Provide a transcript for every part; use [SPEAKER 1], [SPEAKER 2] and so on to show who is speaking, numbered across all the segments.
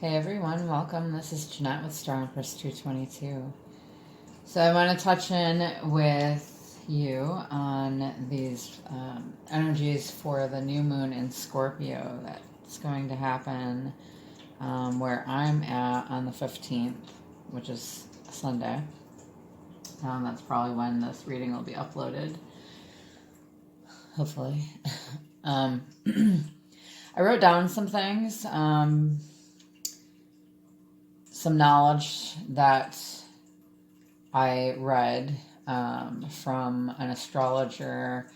[SPEAKER 1] Hey everyone, welcome. This is Jeanette with Star Empress 222. So I want to touch in with you on these energies for the new moon in Scorpio that's going to happen where I'm at on the 15th, which is Sunday. That's probably when this reading will be uploaded, hopefully. I wrote down some things. Some knowledge that I read from an astrologer,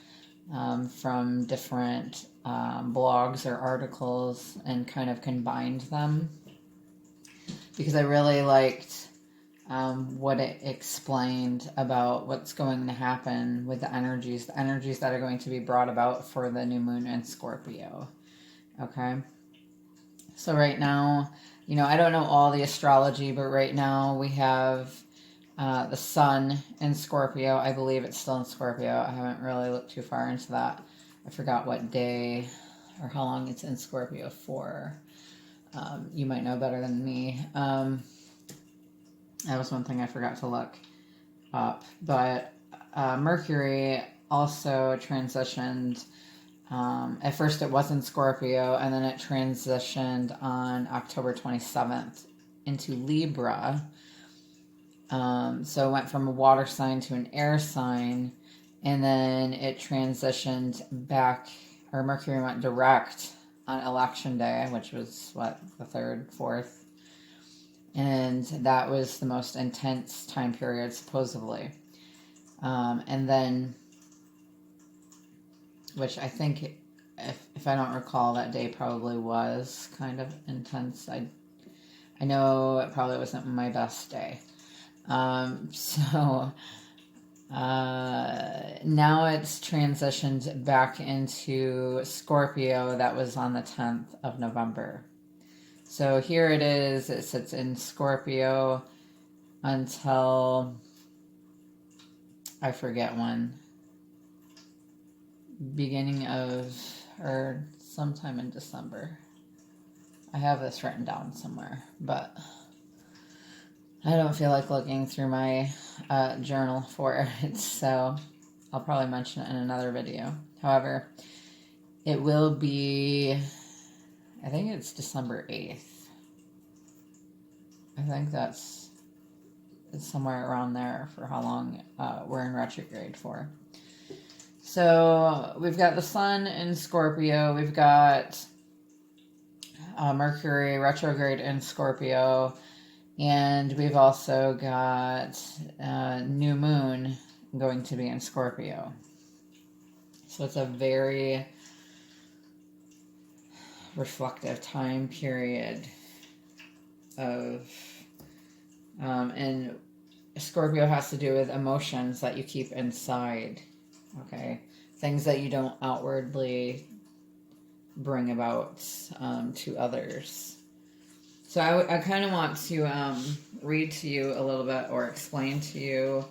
[SPEAKER 1] from different blogs or articles, and kind of combined them because I really liked what it explained about what's going to happen with the energies that are going to be brought about for the new moon in Scorpio. Okay. So right now, I don't know all the astrology, but right now we have the sun in Scorpio. I believe it's still in Scorpio. I haven't really looked too far into that. I forgot what day or how long it's in Scorpio for. You might know better than me. That was one thing I forgot to look up. But Mercury also transitioned. At first it was in Scorpio, and then it transitioned on October 27th into Libra. So it went from a water sign to an air sign, and then it transitioned back, or Mercury went direct on election day, which was, the 3rd, 4th? And that was the most intense time period, supposedly. And then, which I think, if I don't recall, that day probably was kind of intense. I know it probably wasn't my best day. So now it's transitioned back into Scorpio. That was on the 10th of November. So here it is. It sits in Scorpio until, I forget when, beginning of, or sometime in December. I have this written down somewhere, but I don't feel like looking through my journal for it, so I'll probably mention it in another video. However, it will be, I think it's December 8th. I think it's somewhere around there for how long we're in retrograde for. So we've got the sun in Scorpio. We've got Mercury retrograde in Scorpio. And we've also got new moon going to be in Scorpio. So it's a very reflective time period of, and Scorpio has to do with emotions that you keep inside. Okay, things that you don't outwardly bring about to others. So I kind of want to read to you a little bit, or explain to you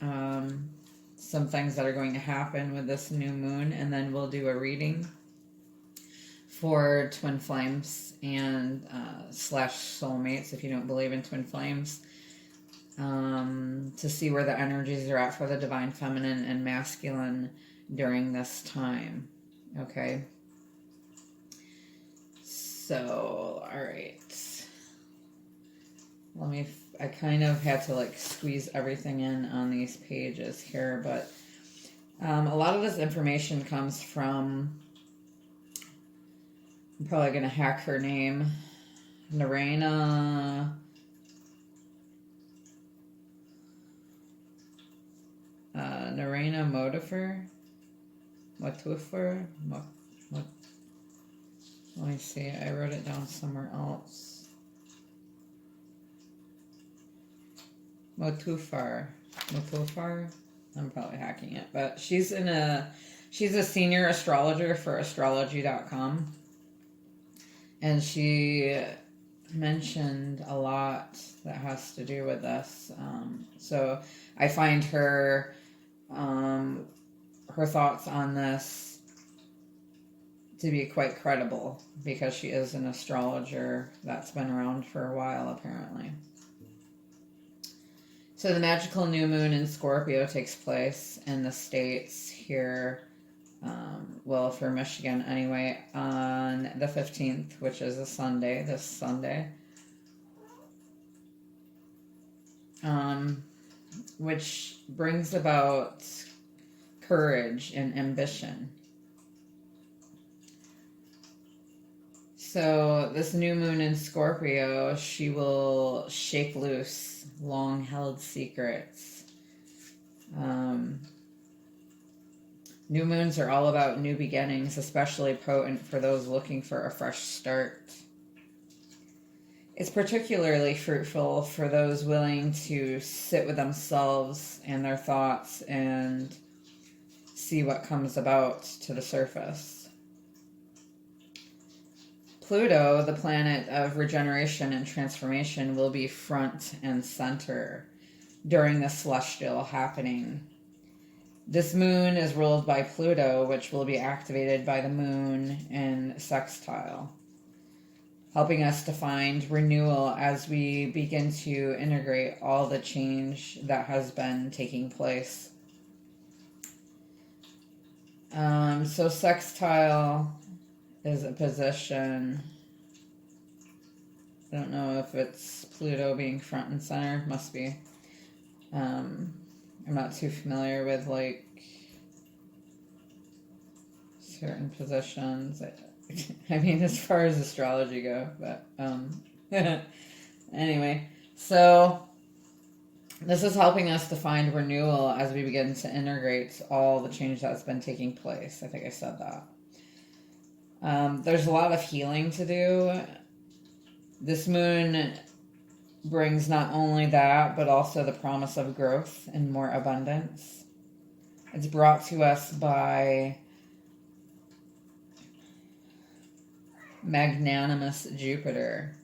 [SPEAKER 1] some things that are going to happen with this new moon, and then we'll do a reading for twin flames and / soulmates if you don't believe in twin flames. To see where the energies are at for the divine feminine and masculine during this time. Okay. So, all right. I kind of had to squeeze everything in on these pages here, but a lot of this information comes from, I'm probably going to hack her name, Narayana Motufer. Let me see. I wrote it down somewhere else. Motufar. I'm probably hacking it, but she's a senior astrologer for astrology.com, and she mentioned a lot that has to do with this. So I find her thoughts on this to be quite credible because she is an astrologer that's been around for a while, apparently. So the magical new moon in Scorpio takes place in the States here, well, for Michigan anyway, on the 15th, which is a Sunday, this Sunday. Which brings about courage and ambition. So this new moon in Scorpio, she will shake loose long-held secrets. New moons are all about new beginnings, especially potent for those looking for a fresh start. It's particularly fruitful for those willing to sit with themselves and their thoughts and see what comes about to the surface. Pluto, the planet of regeneration and transformation, will be front and center during the celestial happening. This moon is ruled by Pluto, which will be activated by the moon in sextile, helping us to find renewal as we begin to integrate all the change that has been taking place. So sextile is a position. I don't know if it's Pluto being front and center. Must be. I'm not too familiar with like certain positions. I mean, as far as astrology go, but anyway, so this is helping us to find renewal as we begin to integrate all the change that's been taking place. I think I said that. There's a lot of healing to do. This moon brings not only that, but also the promise of growth and more abundance. It's brought to us by magnanimous Jupiter.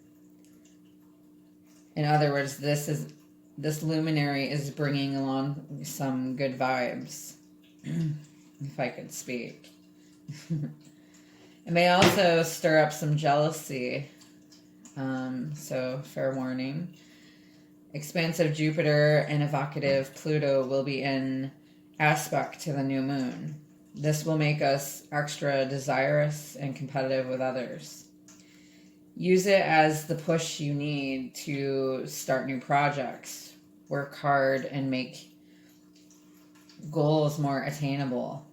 [SPEAKER 1] In other words, this luminary is bringing along some good vibes, if I could speak. It may also stir up some jealousy, so fair warning. Expansive Jupiter and evocative Pluto will be in aspect to the new moon. This will make us extra desirous and competitive with others. Use it as the push you need to start new projects, work hard, and make goals more attainable.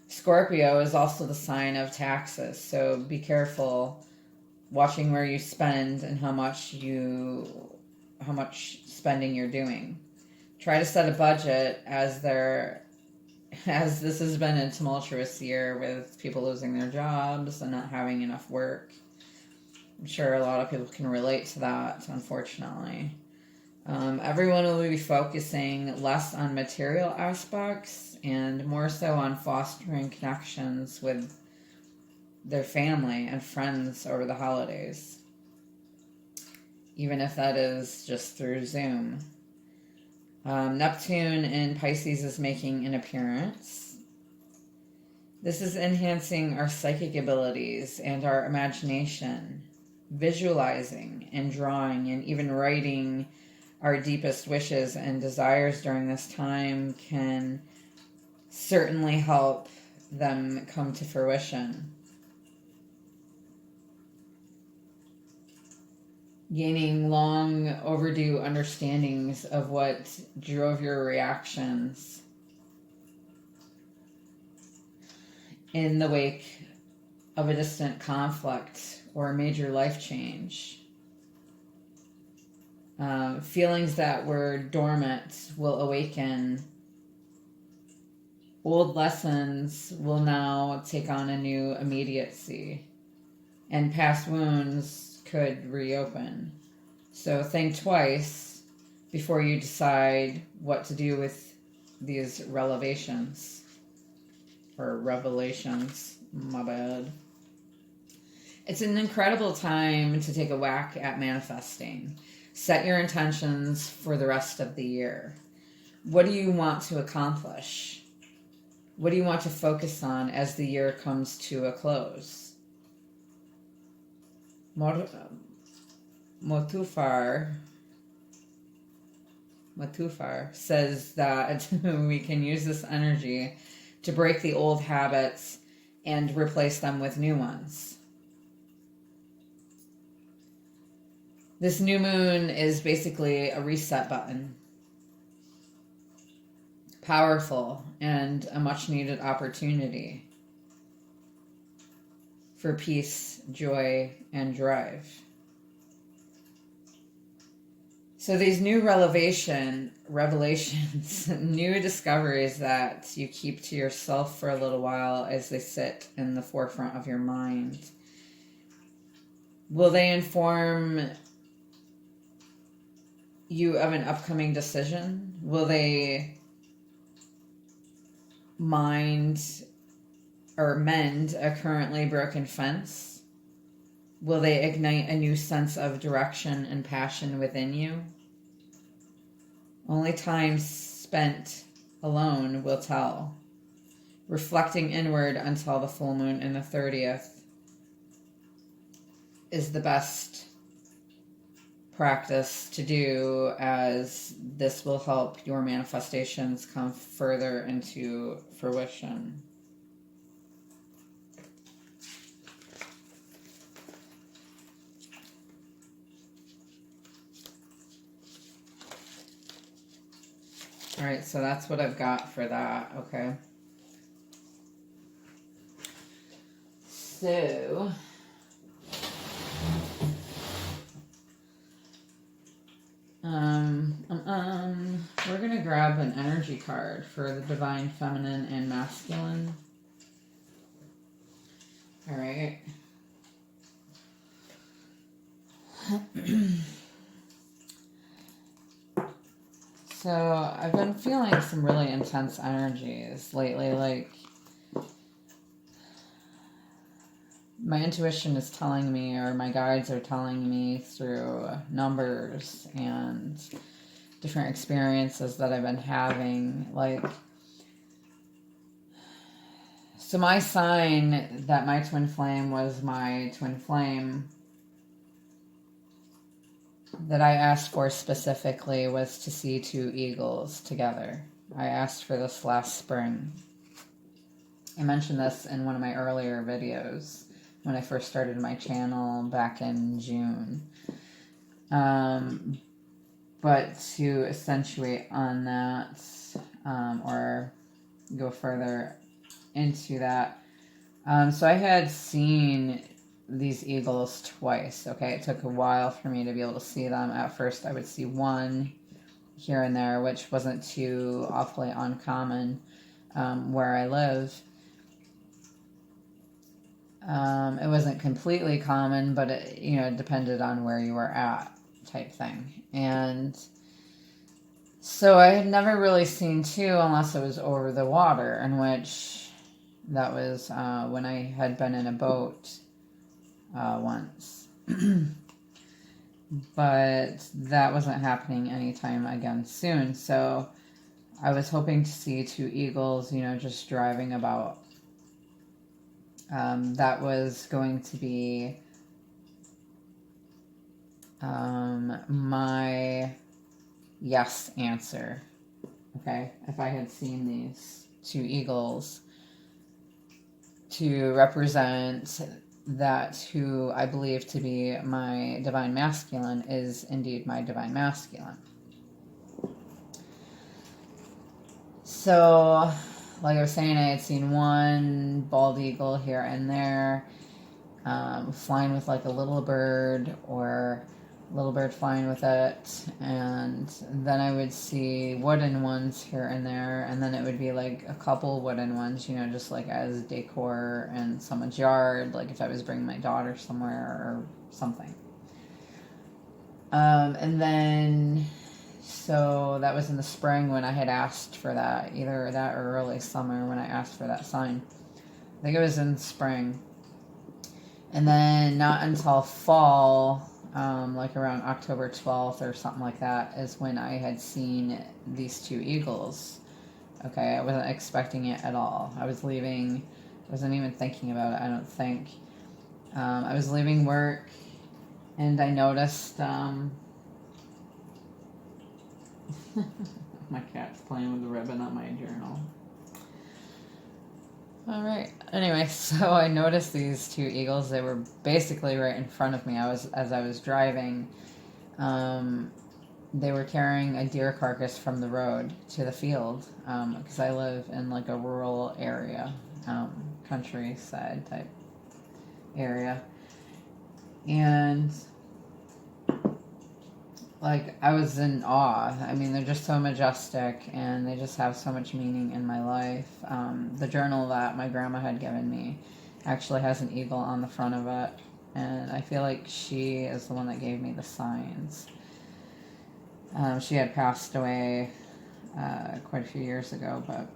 [SPEAKER 1] Scorpio is also the sign of taxes, so be careful watching where you spend and how much spending you're doing. Try to set a budget as this has been a tumultuous year with people losing their jobs and not having enough work. I'm sure a lot of people can relate to that, unfortunately. Everyone will be focusing less on material aspects and more so on fostering connections with their family and friends over the holidays, even if that is just through Zoom. Neptune in Pisces is making an appearance. This is enhancing our psychic abilities and our imagination, visualizing and drawing and even writing our deepest wishes and desires during this time can certainly help them come to fruition. Gaining long overdue understandings of what drove your reactions in the wake of a distant conflict or a major life change. Feelings that were dormant will awaken. Old lessons will now take on a new immediacy, and past wounds could reopen. So think twice before you decide what to do with these revelations. My bad. It's an incredible time to take a whack at manifesting. Set your intentions for the rest of the year. What do you want to accomplish? What do you want to focus on as the year comes to a close? Motufar says that we can use this energy to break the old habits and replace them with new ones. This new moon is basically a reset button. Powerful and a much needed opportunity for peace, joy, and drive. So these new revelations, new discoveries that you keep to yourself for a little while as they sit in the forefront of your mind, will they inform you of an upcoming decision? Will they mend a currently broken fence? Will they ignite a new sense of direction and passion within you? Only time spent alone will tell. Reflecting inward until the full moon in the 30th is the best practice to do, as this will help your manifestations come further into fruition. All right, so that's what I've got for that, okay? So we're going to grab an energy card for the divine feminine and masculine. All right. So I've been feeling some really intense energies lately, like my intuition is telling me, or my guides are telling me through numbers and different experiences that I've been having, like, so my sign that my twin flame was my twin flame that I asked for specifically was to see two eagles together. I asked for this last spring. I mentioned this in one of my earlier videos when I first started my channel back in June. But to accentuate on that, or go further into that, so I had seen these eagles twice, okay? It took a while for me to be able to see them. At first, I would see one here and there, which wasn't too awfully uncommon where I live. It wasn't completely common, but it, it depended on where you were at, type thing. And so I had never really seen two unless it was over the water, in which that was when I had been in a boat once. But that wasn't happening anytime again soon. So I was hoping to see two eagles, just driving about. That was going to be my yes answer. Okay, if I had seen these two eagles to represent that who I believe to be my divine masculine is indeed my divine masculine. So, like I was saying, I had seen one bald eagle here and there, flying with like a little bird, or a little bird flying with it, and then I would see wooden ones here and there, and then it would be like a couple wooden ones, just like as decor in someone's yard, like if I was bringing my daughter somewhere or something. And then, so that was in the spring when I had asked for that, either that or early summer when I asked for that sign. I think it was in spring. And then not until fall, like around October 12th or something like that, is when I had seen these two eagles Okay, I wasn't expecting it at all. I was leaving, I wasn't even thinking about it, I don't think. I was leaving work, and I noticed, my cat's playing with the ribbon on my journal. All right. Anyway, so I noticed these two eagles. They were basically right in front of me. As I was driving. They were carrying a deer carcass from the road to the field, because I live in like a rural area, countryside type area, and like I was in awe. I mean, they're just so majestic, and they just have so much meaning in my life. The journal that my grandma had given me actually has an eagle on the front of it, and I feel like she is the one that gave me the signs. She had passed away quite a few years ago, but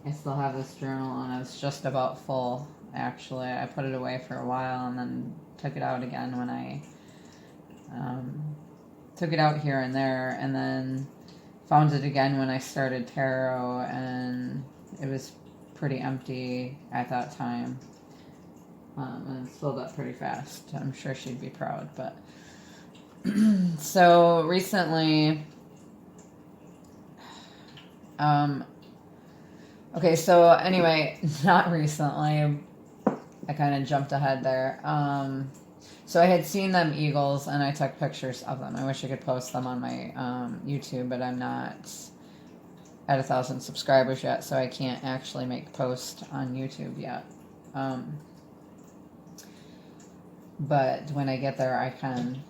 [SPEAKER 1] I still have this journal, and it's just about full. Actually, I put it away for a while and then took it out again when I took it out here and there, and then found it again when I started tarot, and it was pretty empty at that time, and it filled up pretty fast. I'm sure she'd be proud, but so recently, okay, so anyway, not recently, I kind of jumped ahead there. So I had seen them eagles, and I took pictures of them. I wish I could post them on my YouTube, but I'm not at 1,000 subscribers yet, so I can't actually make post on YouTube yet. But when I get there, I can.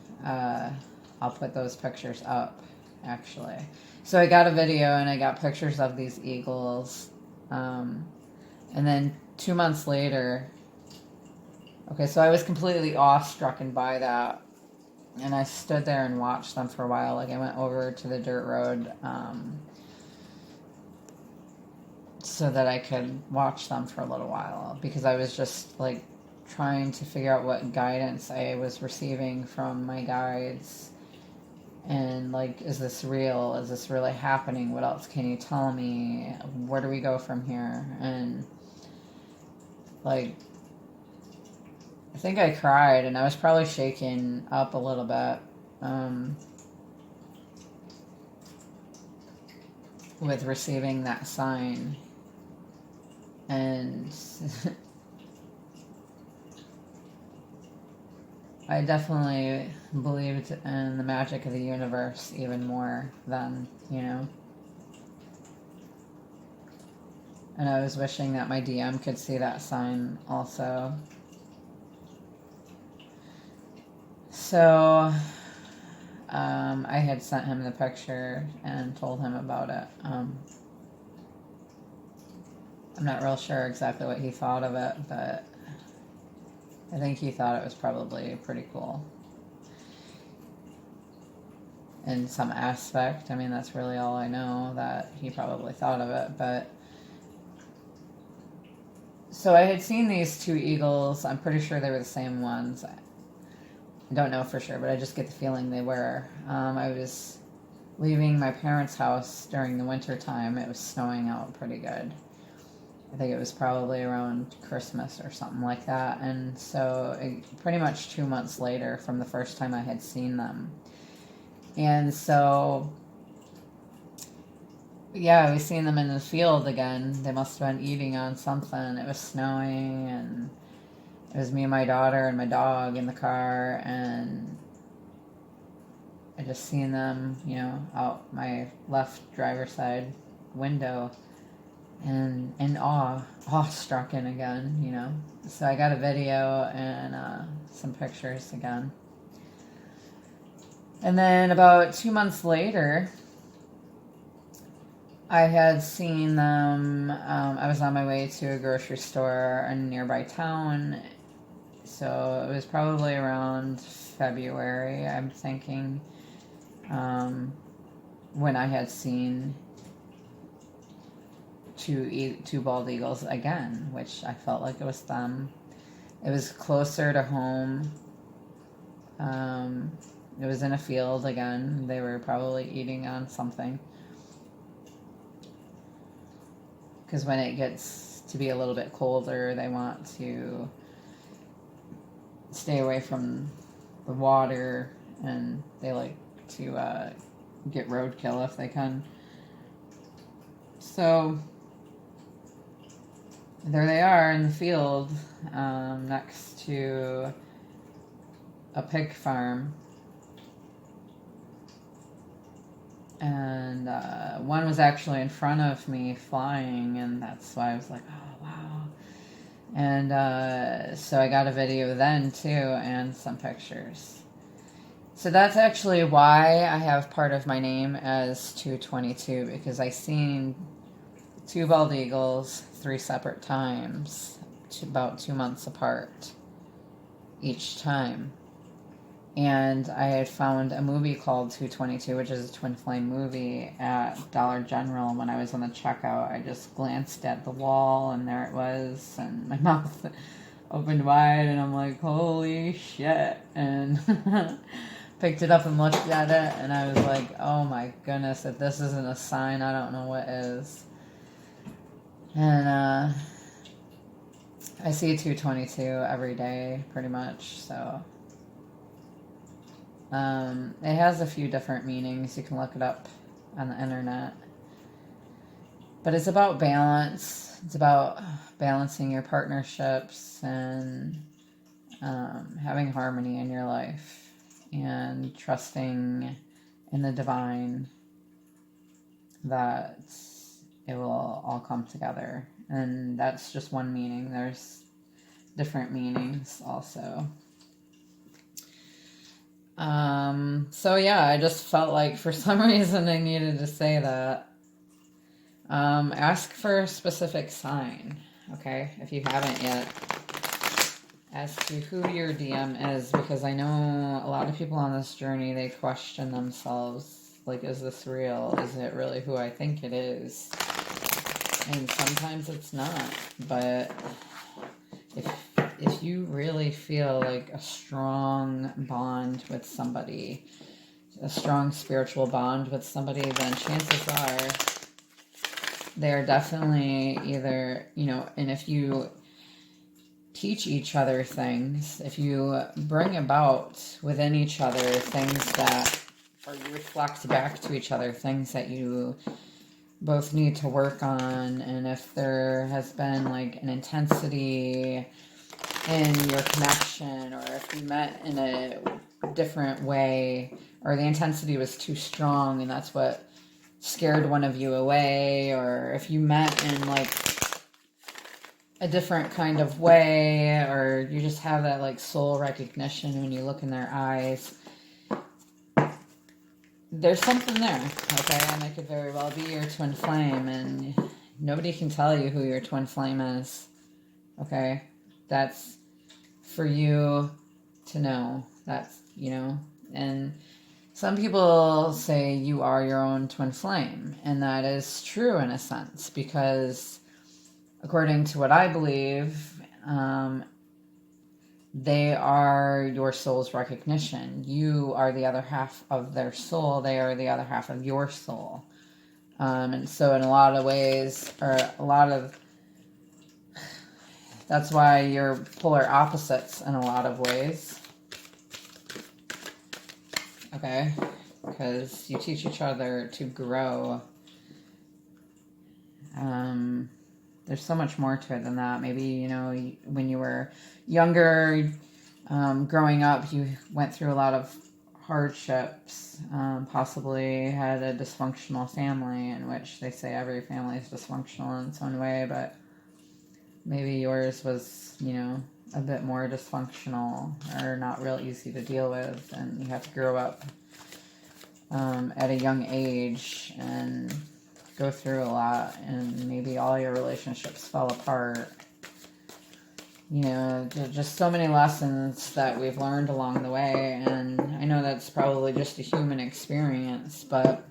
[SPEAKER 1] I'll put those pictures up, actually. So I got a video, and I got pictures of these eagles. And then 2 months later, okay, so I was completely awestruck by that. And I stood there and watched them for a while. Like, I went over to the dirt road so that I could watch them for a little while. Because I was just, like, trying to figure out what guidance I was receiving from my guides. And, like, is this real? Is this really happening? What else can you tell me? Where do we go from here? And, like, I think I cried, and I was probably shaken up a little bit with receiving that sign. And I definitely believed in the magic of the universe even more then, you know. And I was wishing that my DM could see that sign also. So, I had sent him the picture and told him about it. I'm not real sure exactly what he thought of it, but I think he thought it was probably pretty cool. In some aspect. I mean, that's really all I know, that he probably thought of it, but... So I had seen these two eagles. I'm pretty sure they were the same ones. I don't know for sure, but I just get the feeling they were. I was leaving my parents' house during the winter time. It was snowing out pretty good. I think it was probably around Christmas or something like that. And so pretty much 2 months later from the first time I had seen them. And so, yeah, we seen them in the field again. They must have been eating on something. It was snowing, and it was me and my daughter and my dog in the car, and I just seen them, you know, out my left driver's side window, and in awestruck again, you know. So I got a video and some pictures again. And then about 2 months later, I had seen them. I was on my way to a grocery store in a nearby town. So it was probably around February, I'm thinking, when I had seen two bald eagles again, which I felt like it was them. It was closer to home. It was in a field again. They were probably eating on something. because when it gets to be a little bit colder, they want to stay away from the water, and they like to get roadkill if they can. So there they are in the field next to a pig farm. And one was actually in front of me flying, and that's why I was like, oh, wow. And so I got a video then, too, and some pictures. So that's actually why I have part of my name as 222, because I seen 2 bald eagles 3 separate times, about 2 months apart each time. And I had found a movie called 222, which is a twin flame movie, at Dollar General. When I was on the checkout, I just glanced at the wall, and there it was, and my mouth opened wide, and I'm like, holy shit. And picked it up and looked at it, and I was like, oh my goodness, if this isn't a sign, I don't know what is. And I see 222 every day, pretty much, so... it has a few different meanings. You can look it up on the internet. But it's about balance. It's about balancing your partnerships and having harmony in your life and trusting in the divine that it will all come together. And that's just one meaning. There's different meanings also. So yeah, I just felt like for some reason I needed to say that. Ask for a specific sign, okay, if you haven't yet, as to who your DM is, because I know a lot of people on this journey, they question themselves, like, is this real? Is it really who I think it is? And sometimes it's not, but if you really feel like a strong bond with somebody, a strong spiritual bond with somebody, then chances are they're definitely either, you know, and if you teach each other things, if you bring about within each other things that, or you reflect back to each other things that you both need to work on, and if there has been like an intensity in your connection, or if you met in a different way, or the intensity was too strong and that's what scared one of you away, or if you met in like a different kind of way, or you just have that like soul recognition when you look in their eyes, there's something there, okay? And it could very well be your twin flame, and nobody can tell you who your twin flame is, okay? That's for you to know. That's, you know, and some people say you are your own twin flame, and that is true in a sense, because according to what I believe, they are your soul's recognition. You are the other half of their soul. They are the other half of your soul. And so in a lot of ways, or that's why you're polar opposites in a lot of ways. Okay? Because you teach each other to grow. There's so much more to it than that. Maybe, you know, when you were younger, growing up, you went through a lot of hardships, possibly had a dysfunctional family, in which they say every family is dysfunctional in its own way, but maybe yours was, you know, a bit more dysfunctional or not real easy to deal with, and you have to grow up at a young age and go through a lot, and maybe all your relationships fell apart. You know, just so many lessons that we've learned along the way, and I know that's probably just a human experience, but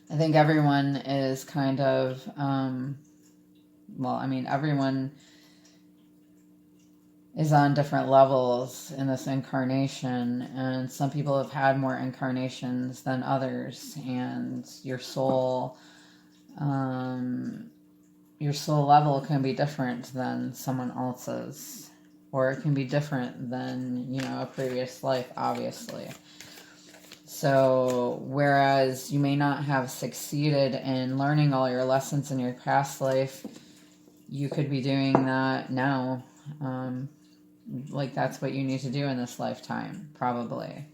[SPEAKER 1] I think everyone is kind of, well, I mean, everyone is on different levels in this incarnation, and some people have had more incarnations than others, and your soul your soul level can be different than someone else's, or it can be different than, you know, a previous life, obviously. So whereas you may not have succeeded in learning all your lessons in your past life, you could be doing that now. Like that's what you need to do in this lifetime, probably.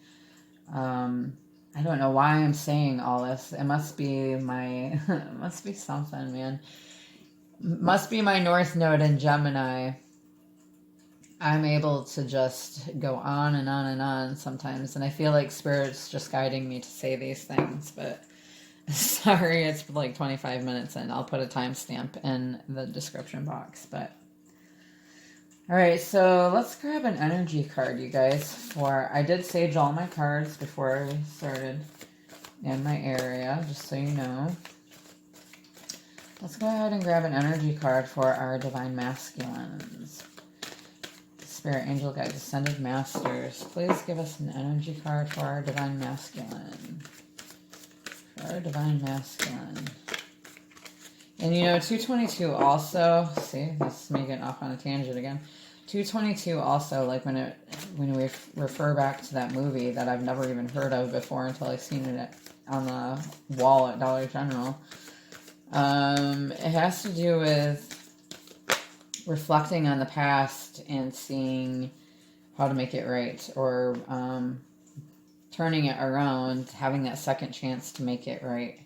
[SPEAKER 1] I don't know why I'm saying all this. It must be my, it must be something, man. Must be my North Node in Gemini. I'm able to just go on and on and on sometimes, and I feel like Spirit's just guiding me to say these things, but sorry, it's like 25 minutes in. I'll put a timestamp in the description box, but alright, so let's grab an energy card, you guys, I did sage all my cards before we started in my area, just so you know. Let's go ahead and grab an energy card for our Divine Masculines. Spirit, Angel Guides, Ascended Masters, please give us an energy card for our Divine Masculine. For our Divine Masculine. And you know, 222 also, see, this is me getting off on a tangent again. 222 also, like when we refer back to that movie that I've never even heard of before until I seen it on the wall at Dollar General. It has to do with reflecting on the past and seeing how to make it right, or turning it around, having that second chance to make it right.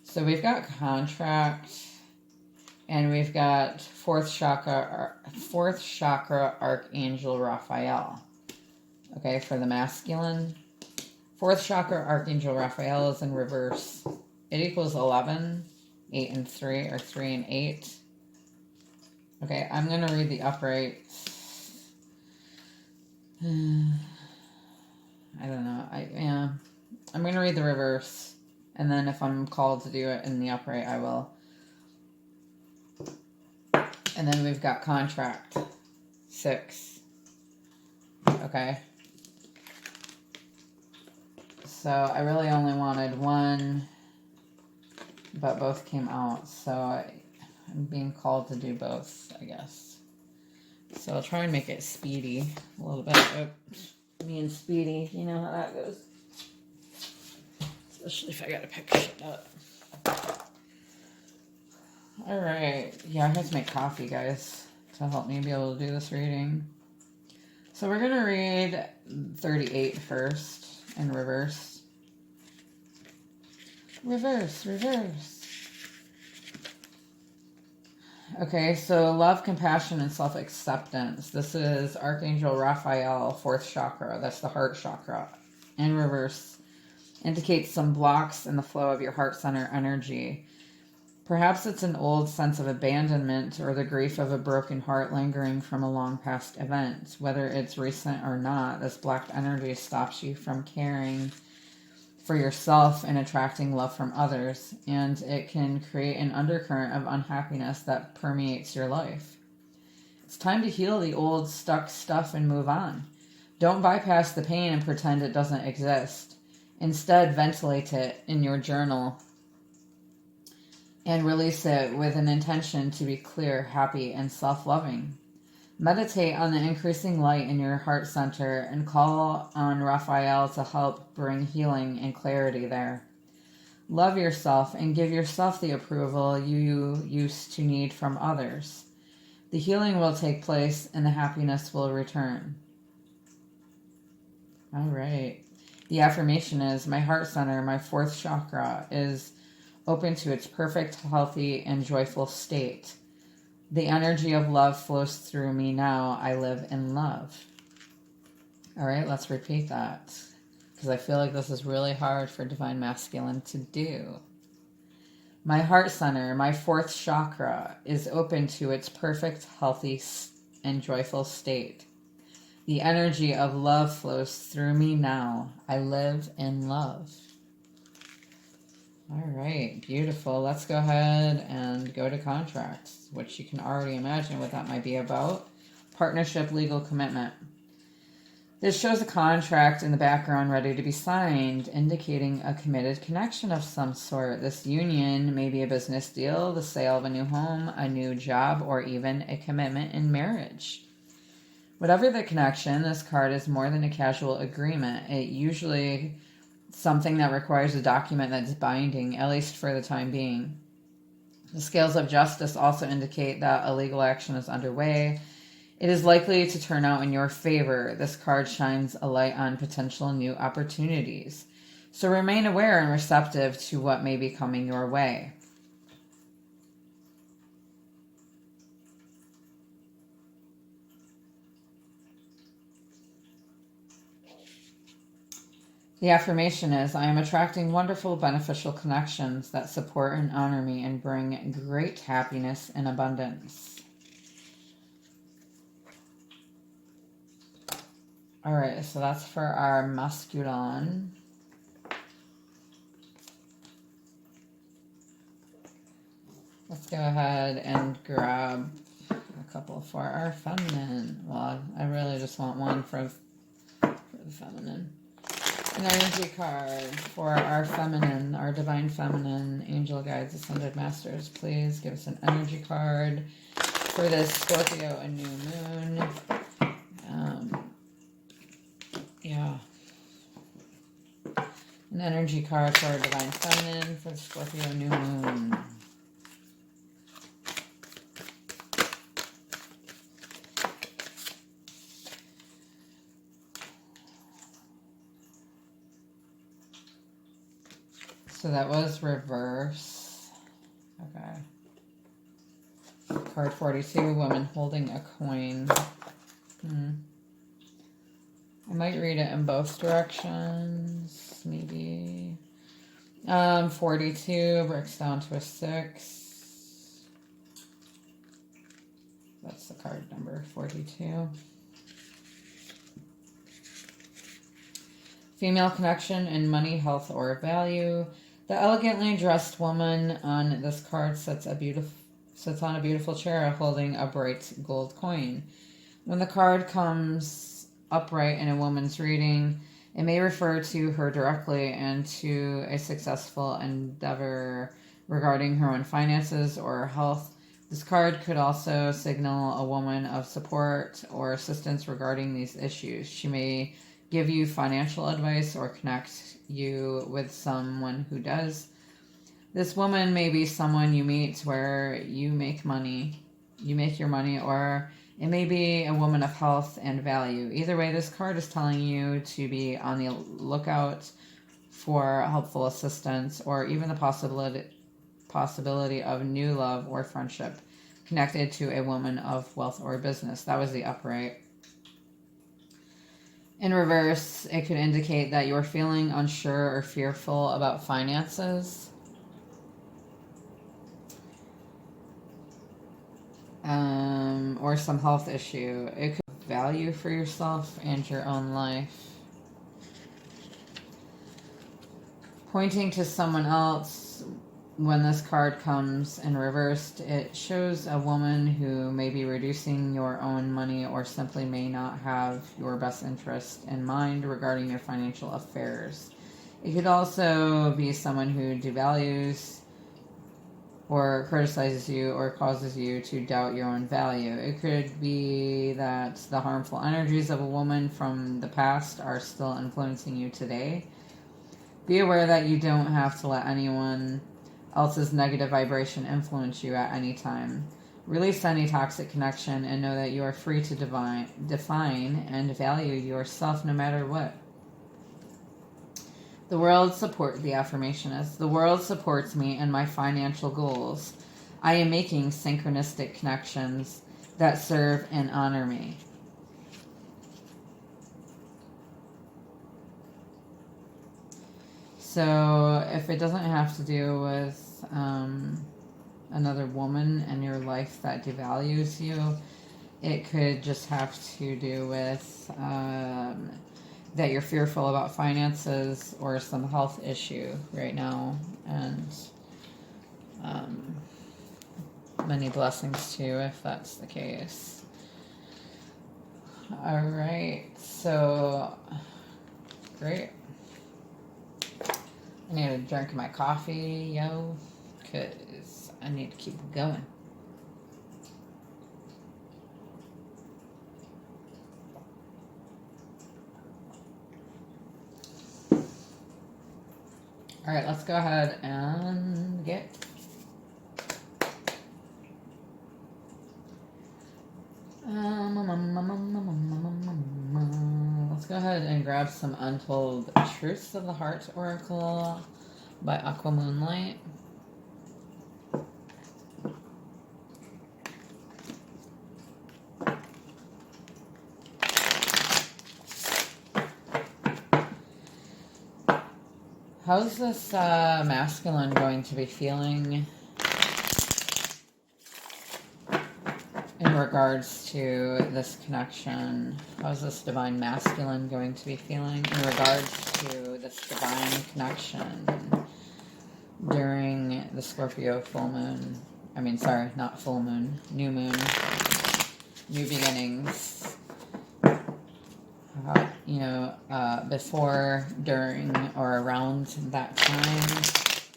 [SPEAKER 1] So we've got contract, and we've got fourth chakra Archangel Raphael. Okay, for the masculine. Fourth chakra Archangel Raphael is in reverse. It equals 11, 8 and 3, or 3 and 8. Okay, I'm going to read the upright. I don't know. I'm going to read the reverse. And then if I'm called to do it in the upright, I will. And then we've got contract. 6. Okay. So I really only wanted one, but both came out. So I'm being called to do both, I guess. So I'll try and make it speedy a little bit. Oops. Me and Speedy, you know how that goes. Especially if I gotta pick shit up. Alright. Yeah, I have to make coffee, guys, to help me be able to do this reading. So we're gonna read 38 first in reverse. Reverse. Okay, so love, compassion, and self-acceptance. This is Archangel Raphael, fourth chakra. That's the heart chakra. In reverse. Indicates some blocks in the flow of your heart center energy. Perhaps it's an old sense of abandonment or the grief of a broken heart lingering from a long past event. Whether it's recent or not, this blocked energy stops you from caring for yourself and attracting love from others, and it can create an undercurrent of unhappiness that permeates your life. It's time to heal the old stuck stuff and move on. Don't bypass the pain and pretend it doesn't exist. Instead, ventilate it in your journal and release it with an intention to be clear, happy, and self-loving. Meditate on the increasing light in your heart center and call on Raphael to help bring healing and clarity there. Love yourself and give yourself the approval you used to need from others. The healing will take place and the happiness will return. All right. The affirmation is, my heart center, my fourth chakra, is open to its perfect, healthy, and joyful state. The energy of love flows through me now. I live in love. All right, let's repeat that, because I feel like this is really hard for Divine Masculine to do. My heart center, my fourth chakra, is open to its perfect, healthy, and joyful state. The energy of love flows through me now. I live in love. All right, beautiful. Let's go ahead and go to contracts, which you can already imagine what that might be about. Partnership, legal commitment. This shows a contract in the background ready to be signed, indicating a committed connection of some sort. This union may be a business deal, the sale of a new home, a new job, or even a commitment in marriage. Whatever the connection, this card is more than a casual agreement. It usually something that requires a document that's binding, at least for the time being. The scales of justice also indicate that a legal action is underway. It is likely to turn out in your favor. This card shines a light on potential new opportunities. So remain aware and receptive to what may be coming your way. The affirmation is, I am attracting wonderful, beneficial connections that support and honor me and bring great happiness and abundance. All right, so that's for our masculine. Let's go ahead and grab a couple for our feminine. Well, I really just want one for the feminine. An energy card for our feminine, our divine feminine, angel guides, ascended masters. Please give us an energy card for this Scorpio and new moon. An energy card for our divine feminine for the Scorpio new moon. So that was reverse. Okay. Card 42, woman holding a coin. I might read it in both directions, maybe. 42 breaks down to a 6. That's the card number, 42. Female connection in money, health, or value. The elegantly dressed woman on this card sits on a beautiful chair holding a bright gold coin. When the card comes upright in a woman's reading, it may refer to her directly and to a successful endeavor regarding her own finances or health. This card could also signal a woman of support or assistance regarding these issues. She may give you financial advice or connect you with someone who does. This woman may be someone you meet where you make your money, or it may be a woman of health and value. Either way, this card is telling you to be on the lookout for helpful assistance or even the possibility of new love or friendship connected to a woman of wealth or business. That was the upright. In reverse, it could indicate that you're feeling unsure or fearful about finances. Or some health issue. It could be value for yourself and your own life. Pointing to someone else, when this card comes in reversed, it shows a woman who may be reducing your own money or simply may not have your best interest in mind regarding your financial affairs. It could also be someone who devalues or criticizes you or causes you to doubt your own value. It could be that the harmful energies of a woman from the past are still influencing you today. Be aware that you don't have to let anyone else's negative vibration influence you at any time. Release any toxic connection and know that you are free to define and value yourself no matter what. The world the affirmation is, the world supports me and my financial goals. I am making synchronistic connections that serve and honor me. So if it doesn't have to do with another woman in your life that devalues you, it could just have to do with that you're fearful about finances or some health issue right now, and many blessings too if that's the case. All right, so great. I need to drink my coffee, yo, because I need to keep going. All right, let's go ahead and get let's go ahead and grab some Untold Truths of the Heart Oracle by Aqua Moonlight. How's this masculine going to be feeling in regards to this connection? How's this divine masculine going to be feeling in regards to this divine connection during the Scorpio full moon? I mean, sorry, not full moon, new beginnings. Before, during, or around that time.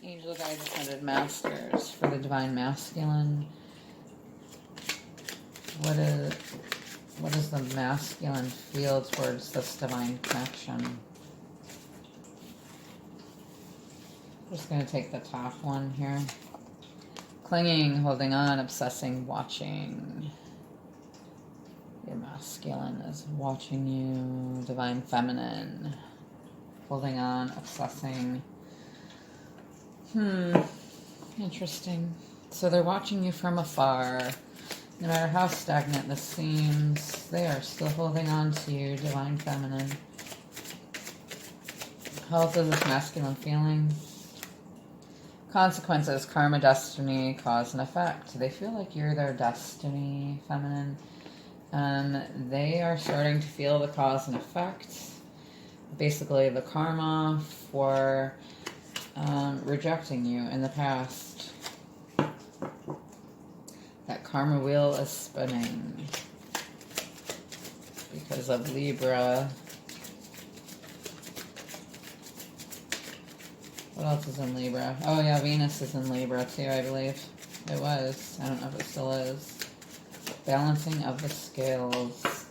[SPEAKER 1] Angel guides, ascended masters for the divine masculine. What does the masculine feel towards this divine connection? I'm just going to take the top one here. Clinging, holding on, obsessing, watching. Your masculine is watching you. Divine feminine. Holding on, obsessing. Interesting. So they're watching you from afar. No matter how stagnant this seems, they are still holding on to you, divine feminine. How else is this masculine feeling? Consequences, karma, destiny, cause and effect. They feel like you're their destiny, feminine. They are starting to feel the cause and effect. Basically, the karma for rejecting you in the past. That karma wheel is spinning because of Libra. What else is in Libra? Oh yeah, Venus is in Libra too, I believe. It was. I don't know if it still is. Balancing of the scales.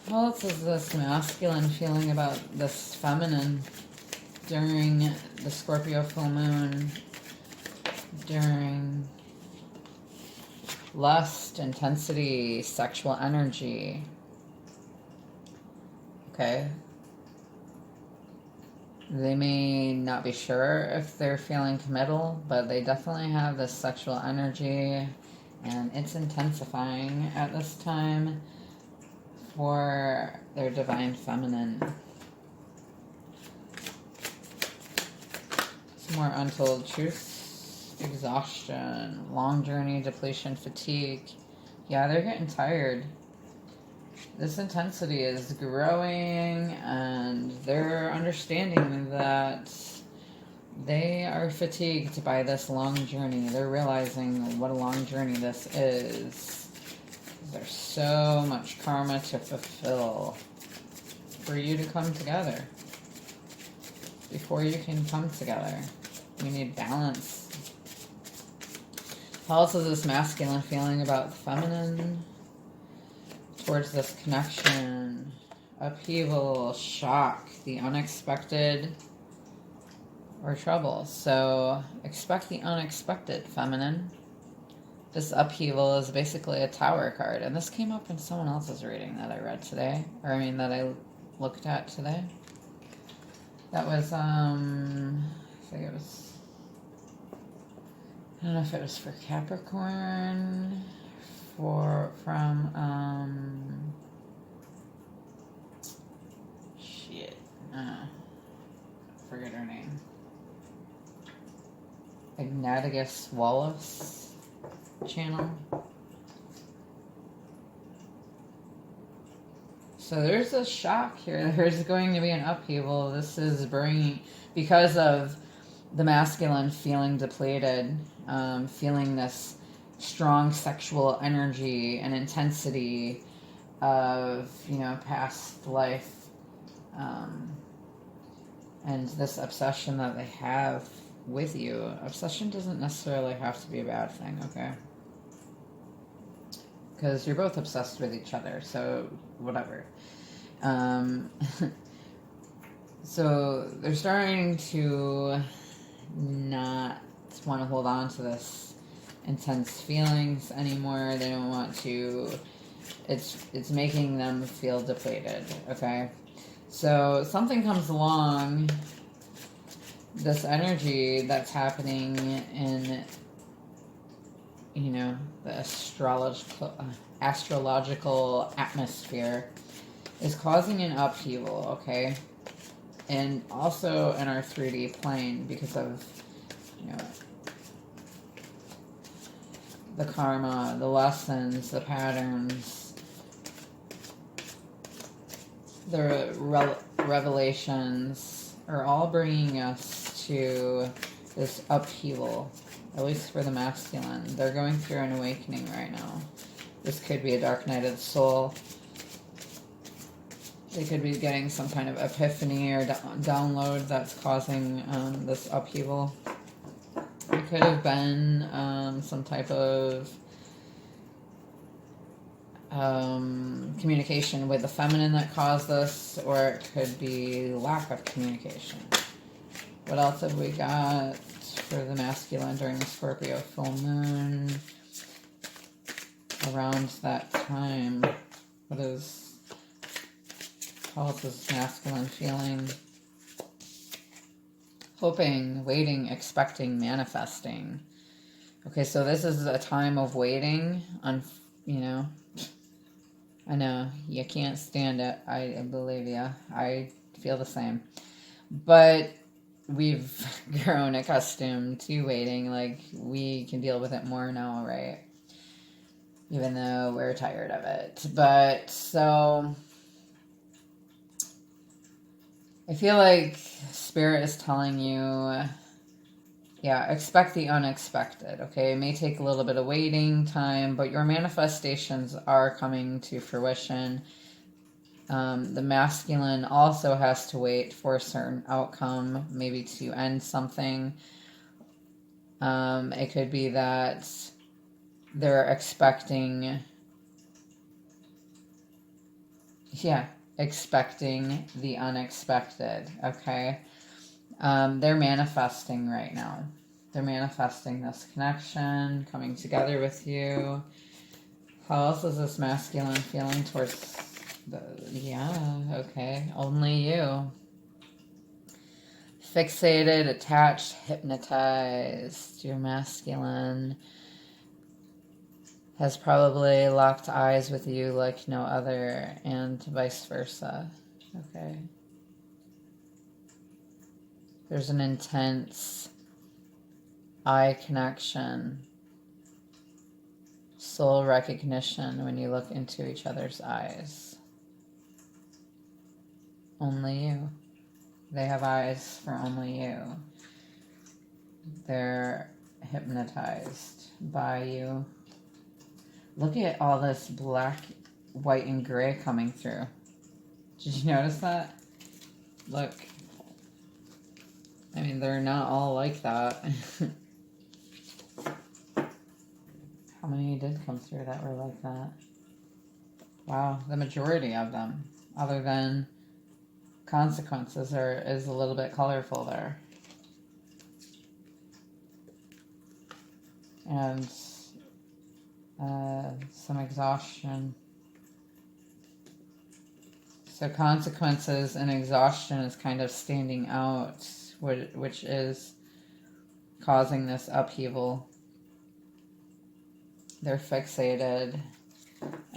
[SPEAKER 1] What else is this masculine feeling about this feminine during the Scorpio full moon? During lust, intensity, sexual energy. Okay. They may not be sure if they're feeling committal, but they definitely have this sexual energy, and it's intensifying at this time for their divine feminine. Some more untold truths. Exhaustion, long journey, depletion, fatigue. Yeah, they're getting tired. This intensity is growing, and they're understanding that they are fatigued by this long journey. They're realizing what a long journey this is. There's so much karma to fulfill for you to come together. Before you can come together, you need balance. How else is this masculine feeling about the feminine towards this connection? Upheaval, shock, the unexpected, or trouble. So expect the unexpected, feminine. This upheaval is basically a Tower card, and this came up in someone else's reading that I read today, that I looked at today. That was I think it was, I don't know if it was for Capricorn, I forget her name. Ignatius Wallace channel. So there's a shock here. There's going to be an upheaval. This is bringing, because of the masculine feeling depleted, feeling this strong sexual energy and intensity of, you know, past life, and this obsession that they have with you. Obsession doesn't necessarily have to be a bad thing, okay? Because you're both obsessed with each other, so whatever. So they're starting to not want to hold on to this intense feelings anymore. They don't want to. It's making them feel depleted, okay? So something comes along, this energy that's happening in, you know, the astrological atmosphere is causing an upheaval, okay? And also in our 3D plane, because of, you know, the karma, the lessons, the patterns, the revelations are all bringing us to this upheaval, at least for the masculine. They're going through an awakening right now. This could be a dark night of the soul. They could be getting some kind of epiphany or download that's causing this upheaval. It could have been some type of communication with the feminine that caused this, or it could be lack of communication. What else have we got for the masculine during the Scorpio full moon? Around that time, what is... how is this masculine feeling? Hoping, waiting, expecting, manifesting. Okay, so this is a time of waiting on, you know, I know, you can't stand it. I believe you. I feel the same. But we've grown accustomed to waiting. Like, we can deal with it more now, right? Even though we're tired of it. But, so... I feel like Spirit is telling you, yeah, expect the unexpected, okay? It may take a little bit of waiting time, but your manifestations are coming to fruition. The masculine also has to wait for a certain outcome, maybe to end something. It could be that they're expecting, expecting the unexpected, okay? They're manifesting right now. They're manifesting this connection, coming together with you. How else is this masculine feeling towards the... yeah, okay. Only you. Fixated, attached, hypnotized. Your masculine has probably locked eyes with you like no other, and vice versa. Okay. There's an intense eye connection, soul recognition when you look into each other's eyes. Only you. They have eyes for only you. They're hypnotized by you. Look at all this black, white, and gray coming through. Did you notice that? Look. I mean, they're not all like that. How many did come through that were like that? Wow, the majority of them, other than consequences, is a little bit colorful there. And some exhaustion. So consequences and exhaustion is kind of standing out, which is causing this upheaval. They're fixated,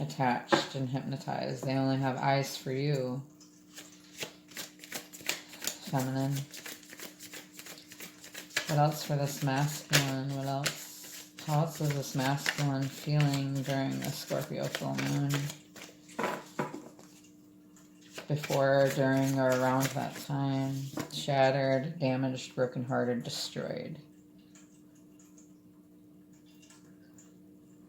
[SPEAKER 1] attached, and hypnotized. They only have eyes for you. Feminine. What else for this masculine? What else? How else is this masculine feeling during the Scorpio full moon? Before, during, or around that time. Shattered, damaged, brokenhearted, destroyed.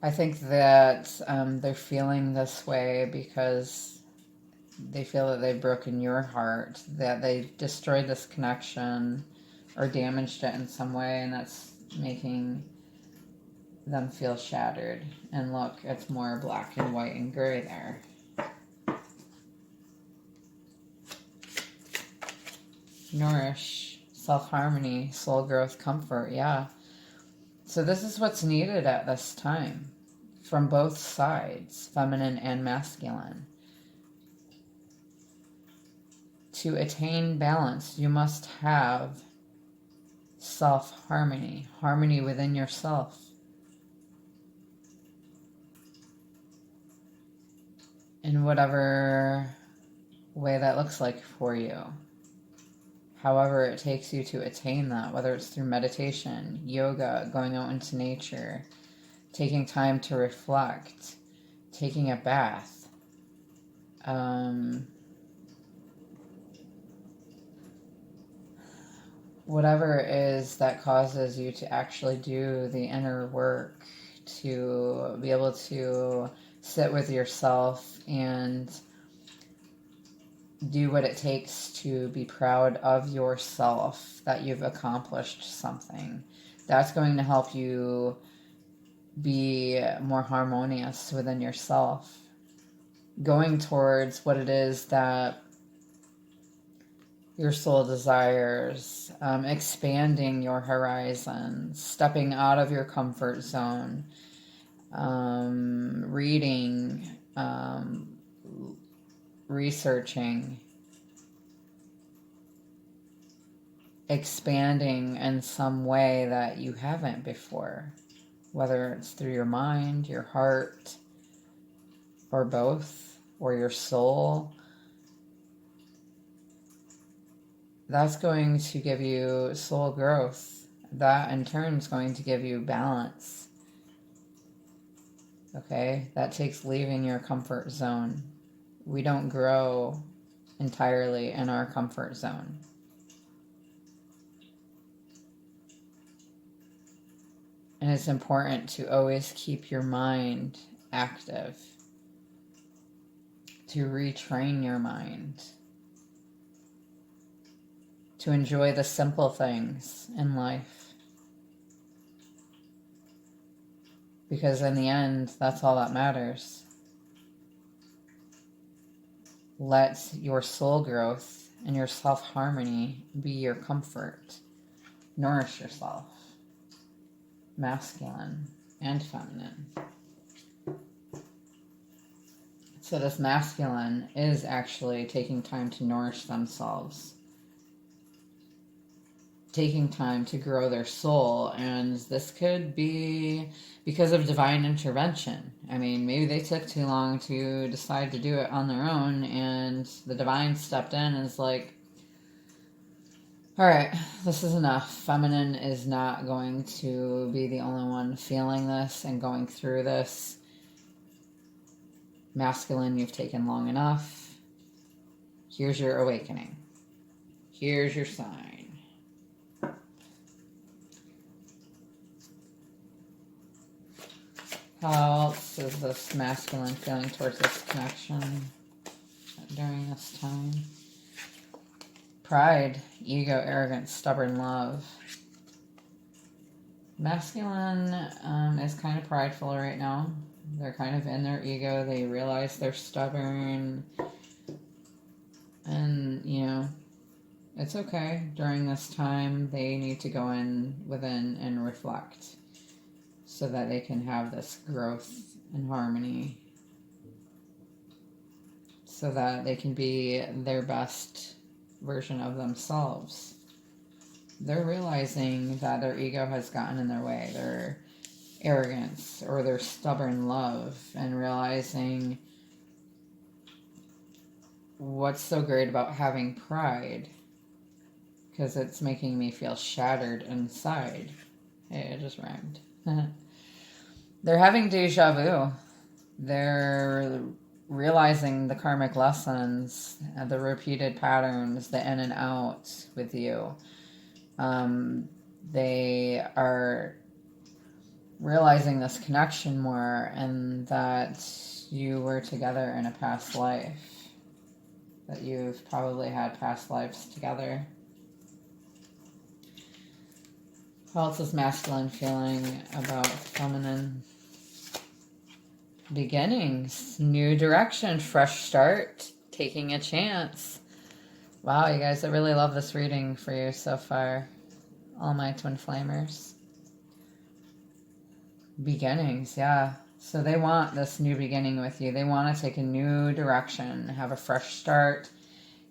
[SPEAKER 1] I think that they're feeling this way because they feel that they've broken your heart, that they destroyed this connection or damaged it in some way, and that's making them feel shattered. And look, it's more black and white and gray there. Nourish, self-harmony, soul growth, comfort, yeah. So this is what's needed at this time from both sides, feminine and masculine. To attain balance, you must have self-harmony, harmony within yourself. In whatever way that looks like for you. However it takes you to attain that, whether it's through meditation, yoga, going out into nature, taking time to reflect, taking a bath, whatever it is that causes you to actually do the inner work, to be able to sit with yourself and do what it takes to be proud of yourself, that you've accomplished something. That's going to help you be more harmonious within yourself. Going towards what it is that your soul desires, expanding your horizons, stepping out of your comfort zone, reading, researching, expanding in some way that you haven't before, whether it's through your mind, your heart, or both, or your soul. That's going to give you soul growth. That in turn is going to give you balance. Okay? That takes leaving your comfort zone. We don't grow entirely in our comfort zone. And it's important to always keep your mind active, to retrain your mind, to enjoy the simple things in life. Because in the end, that's all that matters. Let your soul growth and your self-harmony be your comfort. Nourish yourself, masculine and feminine. So this masculine is actually taking time to nourish themselves, taking time to grow their soul, and this could be because of divine intervention. I mean, maybe they took too long to decide to do it on their own, and the divine stepped in and is like, all right, this is enough. Feminine is not going to be the only one feeling this and going through this. Masculine, you've taken long enough. Here's your awakening. Here's your sign. How else is this masculine feeling towards this connection during this time? Pride, ego, arrogance, stubborn love. Masculine is kind of prideful right now. They're kind of in their ego. They realize they're stubborn. And, you know, it's okay. During this time, they need to go within and reflect so that they can have this growth and harmony, so that they can be their best version of themselves. They're realizing that their ego has gotten in their way, their arrogance or their stubborn love, and realizing what's so great about having pride, because it's making me feel shattered inside. Hey, it just rhymed. They're having deja vu. They're realizing the karmic lessons, the repeated patterns, the in and out with you. They are realizing this connection more, and that you were together in a past life, that you've probably had past lives together. How else is masculine feeling about feminine? Beginnings, new direction, fresh start, taking a chance. Wow, you guys, I really love this reading for you so far, all my twin flamers. Beginnings, yeah. So they want this new beginning with you. They want to take a new direction, have a fresh start,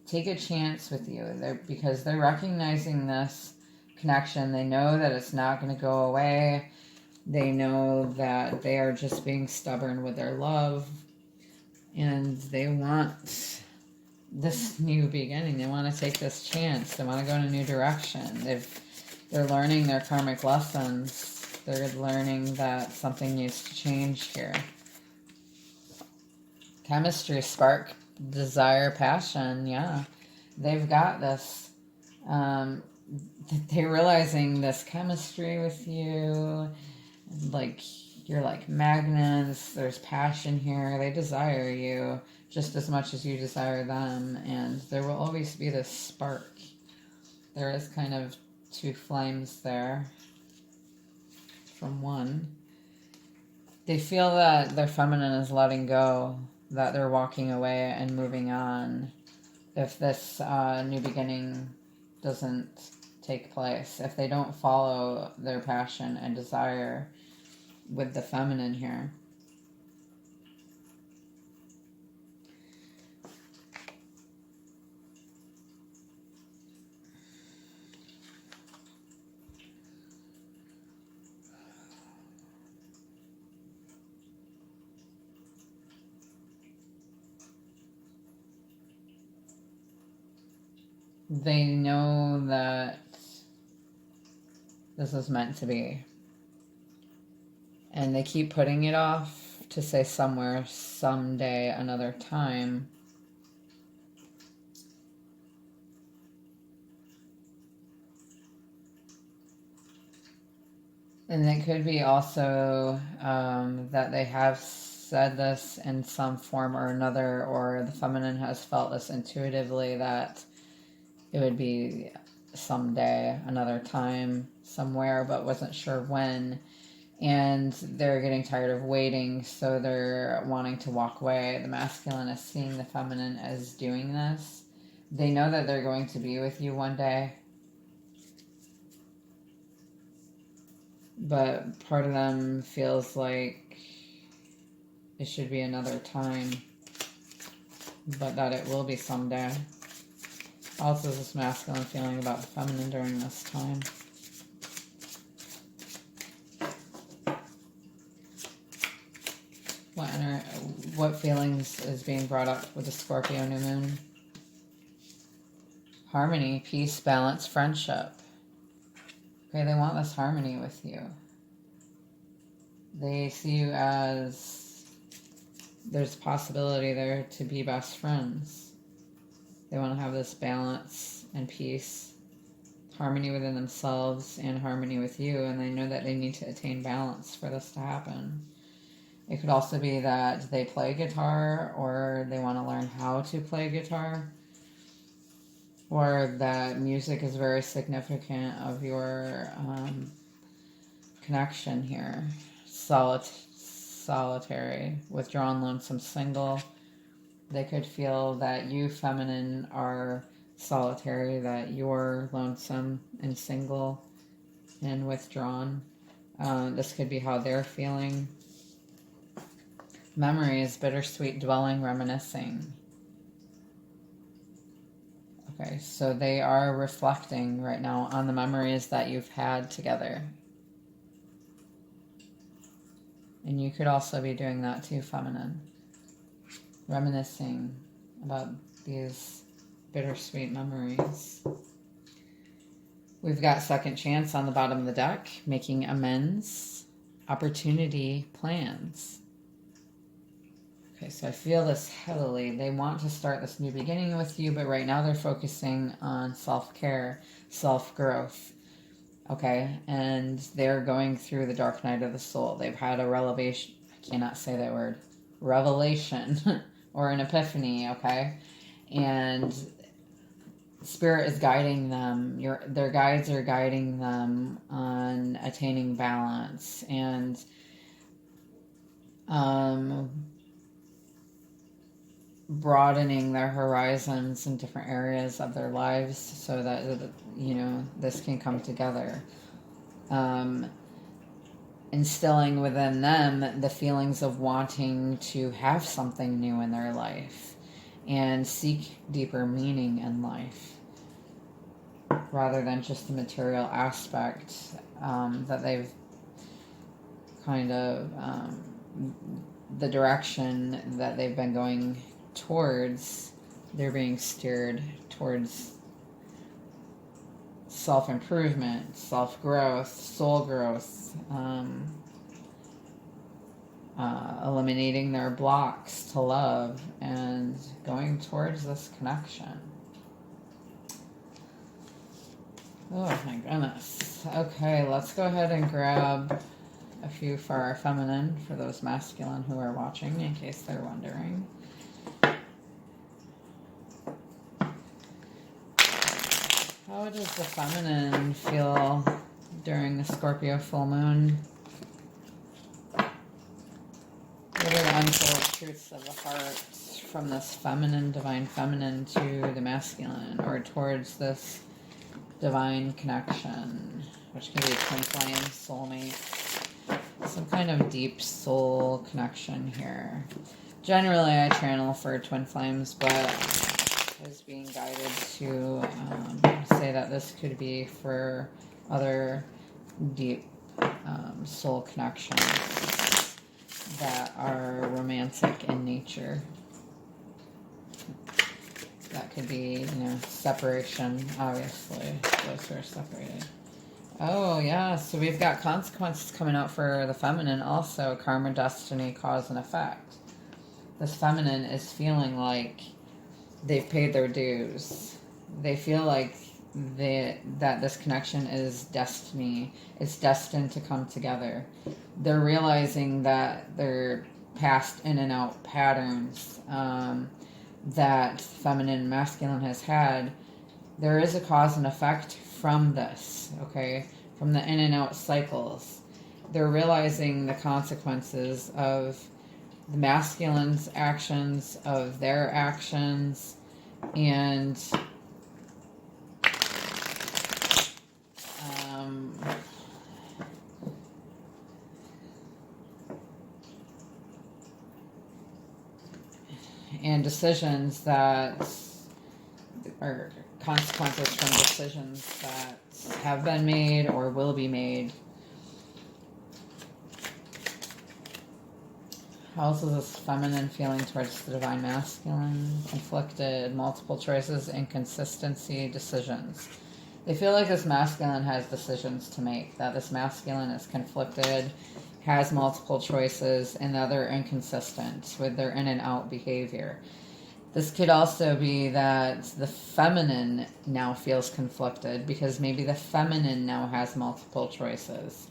[SPEAKER 1] take a chance with you. Because they're recognizing this connection. They know that it's not going to go away. They know that they are just being stubborn with their love. And they want this new beginning. They want to take this chance. They want to go in a new direction. They're learning their karmic lessons. They're learning that something needs to change here. Chemistry, spark, desire, passion. Yeah, they've got this. They're realizing this chemistry with you. Like, you're like magnets. There's passion here. They desire you just as much as you desire them. And there will always be this spark. There is kind of two flames there from one. They feel that their feminine is letting go, that they're walking away and moving on if this new beginning doesn't take place, if they don't follow their passion and desire with the feminine here. They know that this is meant to be. And they keep putting it off to say somewhere, someday, another time. And it could be also that they have said this in some form or another, or the feminine has felt this intuitively, that it would be someday, another time, somewhere, but wasn't sure when. And they're getting tired of waiting, so they're wanting to walk away. The masculine is seeing the feminine as doing this. They know that they're going to be with you one day. But part of them feels like it should be another time, but that it will be someday. Also, this masculine feeling about the feminine during this time. What feelings is being brought up with the Scorpio new moon? Harmony, peace, balance, friendship. Okay, they want this harmony with you. They see you as there's a possibility there to be best friends. They want to have this balance and peace, harmony within themselves and harmony with you, and they know that they need to attain balance for this to happen. It could also be that they play guitar, or they want to learn how to play guitar, or that music is very significant of your connection here. Solitary, withdrawn, lonesome, single. They could feel that you, feminine, are solitary, that you're lonesome and single and withdrawn. This could be how they're feeling. Memories, bittersweet, dwelling, reminiscing. Okay, so they are reflecting right now on the memories that you've had together. And you could also be doing that too, feminine. Reminiscing about these bittersweet memories. We've got second chance on the bottom of the deck, making amends, opportunity, plans. Okay, so I feel this heavily. They want to start this new beginning with you, but right now they're focusing on self-care, self-growth. okay? And they're going through the dark night of the soul. They've had a revelation, I cannot say that word, revelation or an epiphany, okay? And Spirit is guiding them. Their guides are guiding them on attaining balance and broadening their horizons in different areas of their lives so that, you know, this can come together. Instilling within them the feelings of wanting to have something new in their life and seek deeper meaning in life rather than just the material aspect that they've kind of the direction that they've been going towards. They're being steered towards self-improvement, self-growth, soul growth, eliminating their blocks to love and going towards this connection. Oh my goodness. Okay, let's go ahead and grab a few for our feminine, for those masculine who are watching, in case they're wondering. How does the feminine feel during the Scorpio full moon? What are the untold truths of the heart from this feminine, divine feminine, to the masculine, or towards this divine connection, which can be twin flame, soulmate, some kind of deep soul connection here. Generally, I channel for twin flames, but I was being guided to say that this could be for other deep soul connections that are romantic in nature. That could be, you know, separation, obviously, those who are separated. Oh, yeah, so we've got consequences coming out for the feminine also, karma, destiny, cause, and effect. This feminine is feeling like they've paid their dues. They feel like that this connection is destiny. It's destined to come together. They're realizing that their past in and out patterns that feminine and masculine has had, there is a cause and effect from this, okay? From the in and out cycles. They're realizing the consequences of the masculine's actions, of their actions, and decisions that are consequences from decisions that have been made or will be made. How's this feminine feeling towards the divine masculine? Conflicted, multiple choices, inconsistency, decisions. They feel like this masculine has decisions to make, that this masculine is conflicted, has multiple choices, and that they're inconsistent with their in and out behavior. This could also be that the feminine now feels conflicted because maybe the feminine now has multiple choices.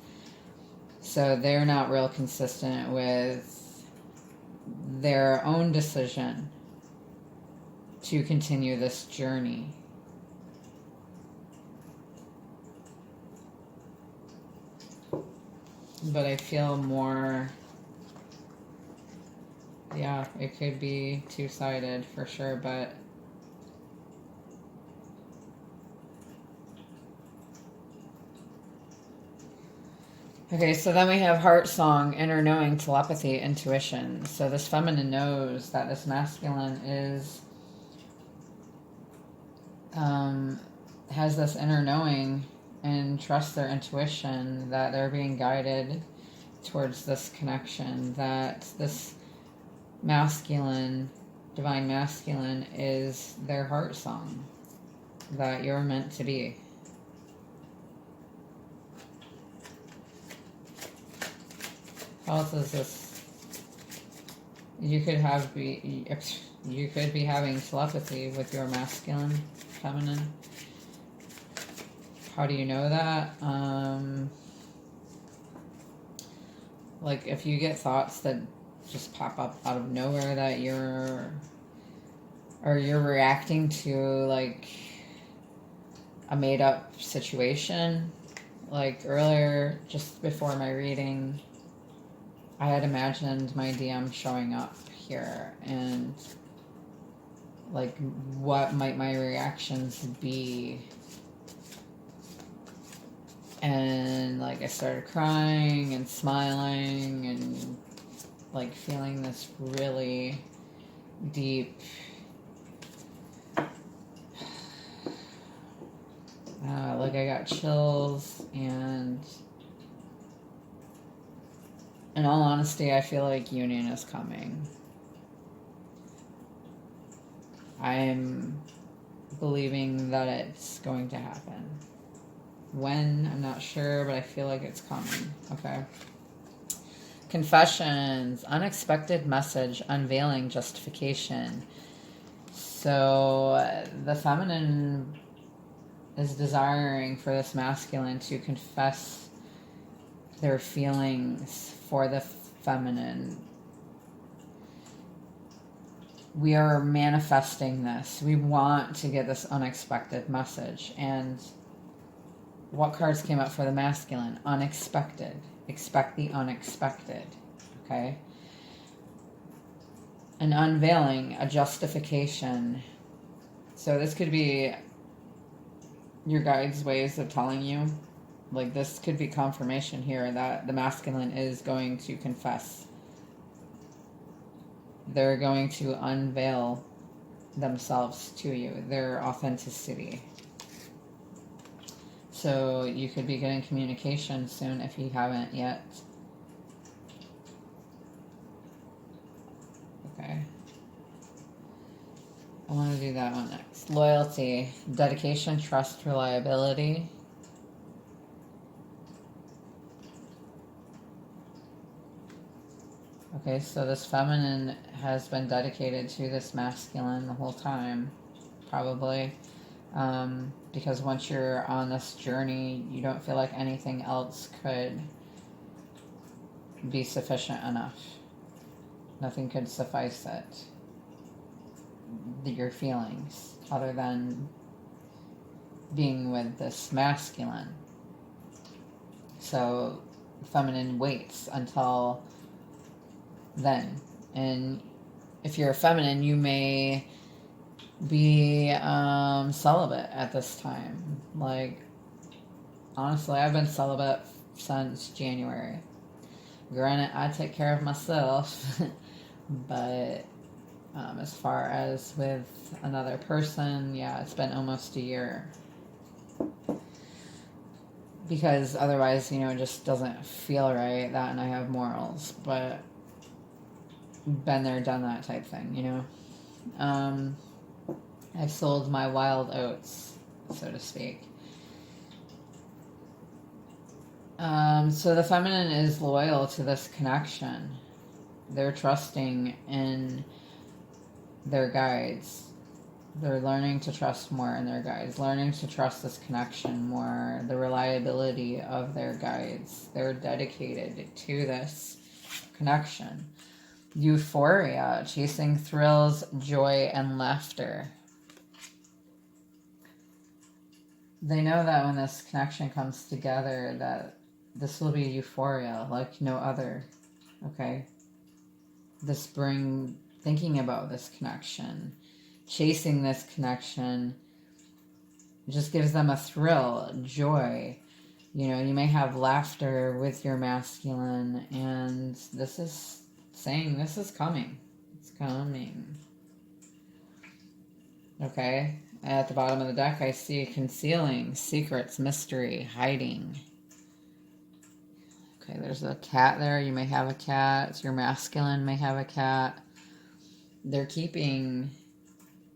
[SPEAKER 1] So they're not real consistent with their own decision to continue this journey. But I feel more, yeah, it could be two-sided for sure, but okay, so then we have heart song, inner knowing, telepathy, intuition. So this feminine knows that this masculine is has this inner knowing and trusts their intuition, that they're being guided towards this connection, that this masculine, divine masculine, is their heart song, that you're meant to be. How else is this? You could be having telepathy with your masculine, feminine How do you know that? Like if you get thoughts that just pop up out of nowhere that you're reacting to like a made up situation. Like earlier, just before my reading, I had imagined my DM showing up here and like what might my reactions be. And like I started crying and smiling and like feeling this really deep like I got chills, and in all honesty I feel like union is coming. I'm believing that it's going to happen. When, I'm not sure, but I feel like it's coming. Okay. Confessions, unexpected message, unveiling justification. So the feminine is desiring for this masculine to confess their feelings for the feminine. We are manifesting this. We want to get this unexpected message. And what cards came up for the masculine? Unexpected. Expect the unexpected. Okay? An unveiling, a justification. So this could be your guide's ways of telling you. Like this could be confirmation here that the masculine is going to confess. They're going to unveil themselves to you, their authenticity. So you could be getting communication soon if you haven't yet. Okay. I want to do that one next. Loyalty, dedication, trust, reliability. Okay, so this feminine has been dedicated to this masculine the whole time, probably. Because once you're on this journey, you don't feel like anything else could be sufficient enough. Nothing could suffice it. Your feelings, other than being with this masculine. So, feminine waits until then. And if you're a feminine, you may be celibate at this time. Like, honestly, I've been celibate since January. Granted, I take care of myself, but as far as with another person, yeah, it's been almost a year. Because otherwise, you know, it just doesn't feel right. That, and I have morals, but been there, done that type thing, you know. I've sold my wild oats, so to speak. So the feminine is loyal to this connection. They're trusting in their guides. They're learning to trust more in their guides, learning to trust this connection more, the reliability of their guides. They're dedicated to this connection. Euphoria, chasing thrills, joy, and laughter. They know that when this connection comes together, that this will be euphoria like no other. Okay? Thinking about this connection, chasing this connection, just gives them a thrill, joy. You know, you may have laughter with your masculine, and this is saying this is coming. It's coming. Okay? At the bottom of the deck, I see concealing, secrets, mystery, hiding. Okay, there's a cat there. You may have a cat. Your masculine may have a cat. They're keeping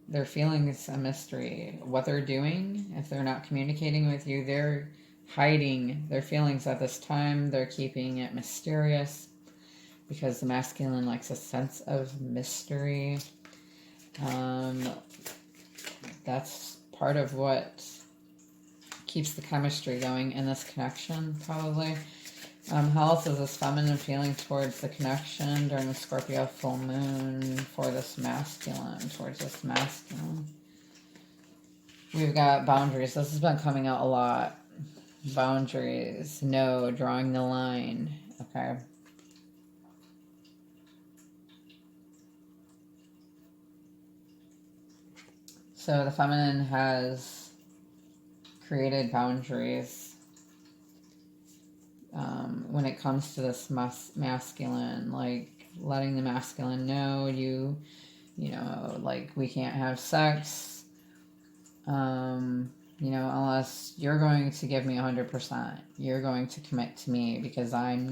[SPEAKER 1] their feelings a mystery. What they're doing, if they're not communicating with you, they're hiding their feelings at this time. They're keeping it mysterious because the masculine likes a sense of mystery. That's part of what keeps the chemistry going in this connection, probably. How else is this feminine feeling towards the connection during the Scorpio full moon for this masculine, towards this masculine? We've got boundaries. This has been coming out a lot. Boundaries. No. Drawing the line. Okay. So the feminine has created boundaries when it comes to this masculine, like letting the masculine know you know, like we can't have sex, you know, unless you're going to give me 100%. You're going to commit to me because I'm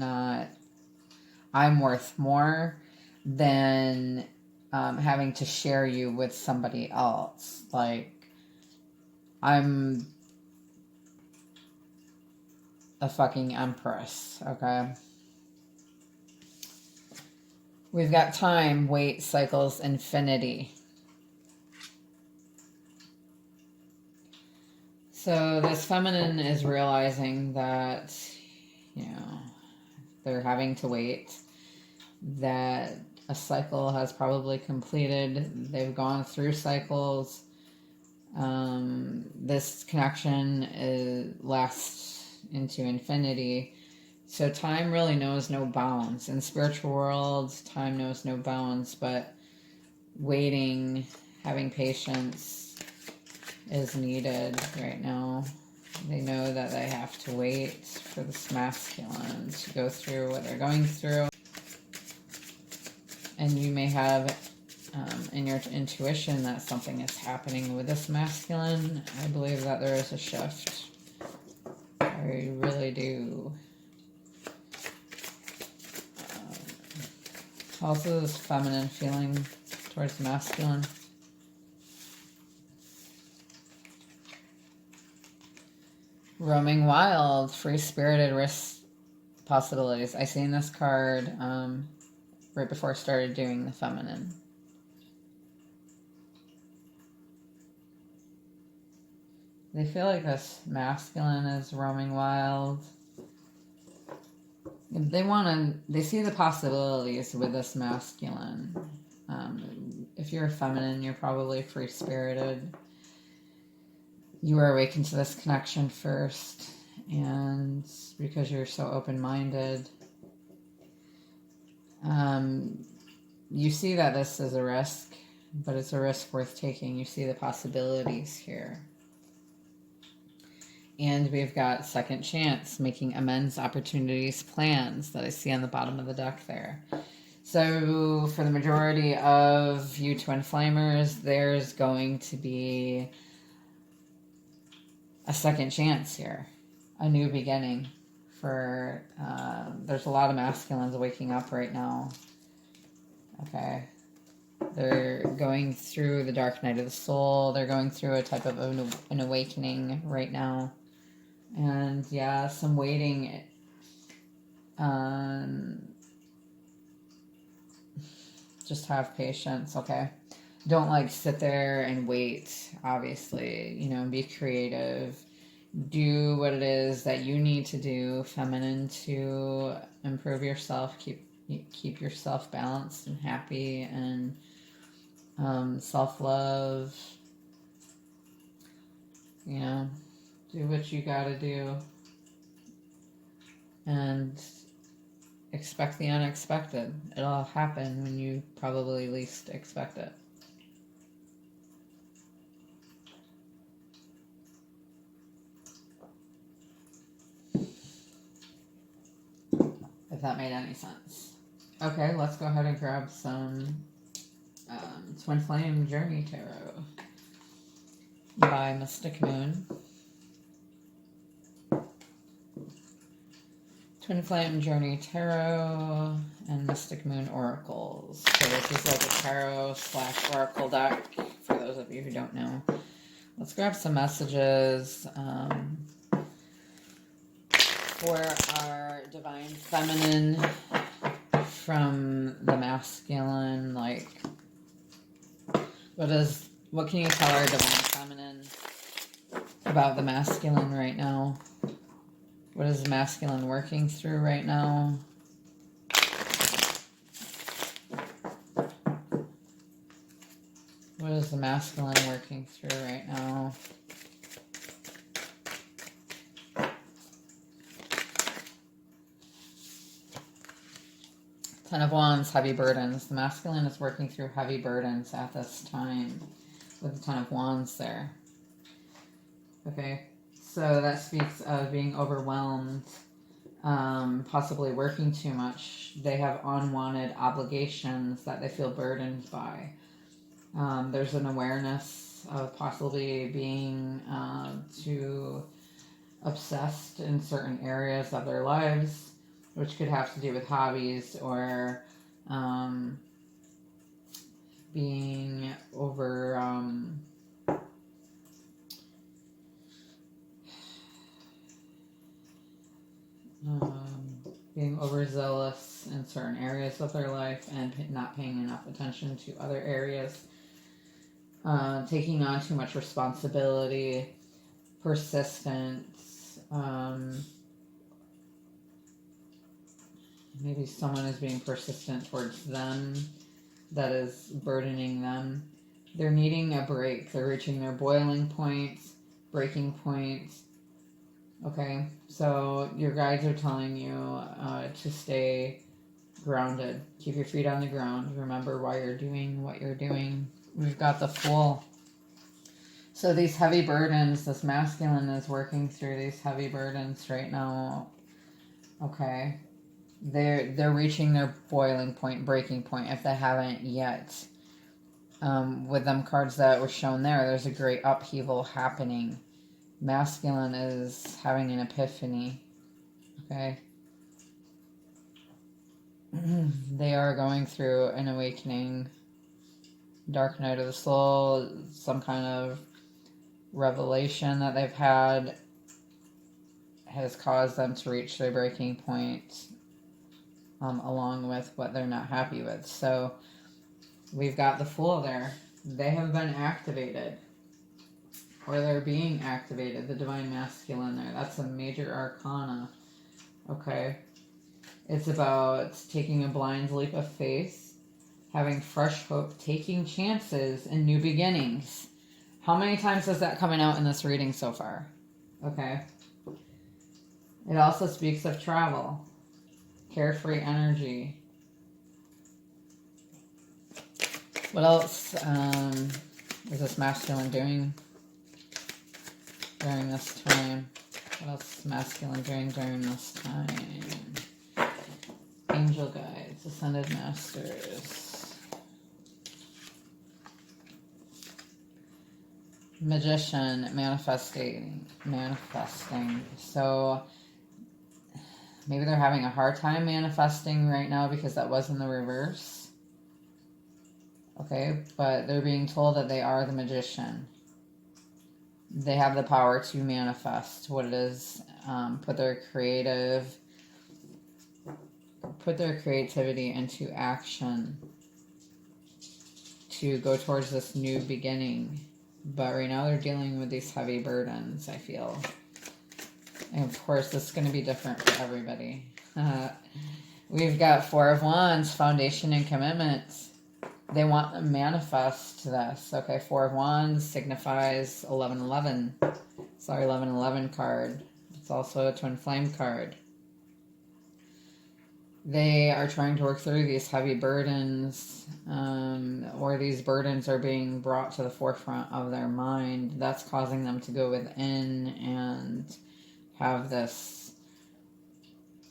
[SPEAKER 1] worth more than having to share you with somebody else. Like, I'm a fucking empress, okay? We've got time, wait, cycles, infinity. So this feminine is realizing that, you know, they're having to wait, that a cycle has probably completed. They've gone through cycles. This connection lasts into infinity. So time really knows no bounds. In spiritual worlds, time knows no bounds, but waiting, having patience is needed right now. They know that they have to wait for this masculine to go through what they're going through. And you may have in your intuition that something is happening with this masculine. I believe that there is a shift. I really do. Also, this feminine feeling towards the masculine. Roaming wild, free-spirited, risk possibilities. I seen this card right before I started doing the feminine. They feel like this masculine is roaming wild. They see the possibilities with this masculine. If you're a feminine, you're probably free-spirited. You are awakened to this connection first, and because you're so open-minded, you see that this is a risk, but it's a risk worth taking. You see the possibilities here. And we've got second chance, making amends, opportunities, plans that I see on the bottom of the deck there. So for the majority of you twin flamers, there's going to be a second chance here, a new beginning. For there's a lot of masculines waking up right now. Okay. They're going through the dark night of the soul. They're going through a type of an awakening right now. And yeah, some waiting. Just have patience, okay? Don't like sit there and wait, obviously. You know, be creative. Do what it is that you need to do, feminine, to improve yourself. Keep yourself balanced and happy, and self-love. You know, do what you gotta do. And expect the unexpected. It'll happen when you probably least expect it. If that made any sense. Okay, let's go ahead and grab some Twin Flame Journey Tarot by Mystic Moon. Twin Flame Journey Tarot and Mystic Moon Oracles. So this is like a tarot / oracle deck for those of you who don't know. Let's grab some messages for our divine feminine from the masculine. Like, what can you tell our divine feminine about the masculine right now. What is the masculine working through right now? What is the masculine working through right now? Ten of Wands, heavy burdens. The masculine is working through heavy burdens at this time with the Ten of Wands there. Okay, so that speaks of being overwhelmed, possibly working too much. They have unwanted obligations that they feel burdened by. There's an awareness of possibly being too obsessed in certain areas of their lives, which could have to do with hobbies or being being overzealous in certain areas of their life and not paying enough attention to other areas, taking on too much responsibility, persistence, maybe someone is being persistent towards them that is burdening them. They're needing a break. They're reaching their boiling points, breaking points. Okay, so your guides are telling you to stay grounded. Keep your feet on the ground. Remember why you're doing what you're doing. We've got the Fool. So these heavy burdens, this masculine is working through these heavy burdens right now. Okay. They're reaching their boiling point, breaking point, if they haven't yet. With them cards that were shown there's a great upheaval happening. Masculine is having an epiphany. Okay. They are going through an awakening. Dark night of the soul, some kind of revelation that they've had has caused them to reach their breaking point, along with what they're not happy with. So we've got the Fool there. They have been activated, or they're being activated, the Divine Masculine there. That's a major arcana. Okay. It's about taking a blind leap of faith, having fresh hope, taking chances and new beginnings. How many times is that coming out in this reading so far? Okay. It also speaks of travel, carefree energy. What else is this masculine doing during this time? What else is masculine doing during this time? Angel guides, ascended masters. Magician, manifesting. So maybe they're having a hard time manifesting right now because that was in the reverse. Okay, but they're being told that they are the magician. They have the power to manifest what it is, put their creativity into action to go towards this new beginning. But right now they're dealing with these heavy burdens, I feel. And of course, this is going to be different for everybody. We've got Four of Wands, foundation and commitments. They want to manifest this. Okay, Four of Wands signifies 1111. It's our 1111 card. It's also a twin flame card. They are trying to work through these heavy burdens, or these burdens are being brought to the forefront of their mind. That's causing them to go within and have this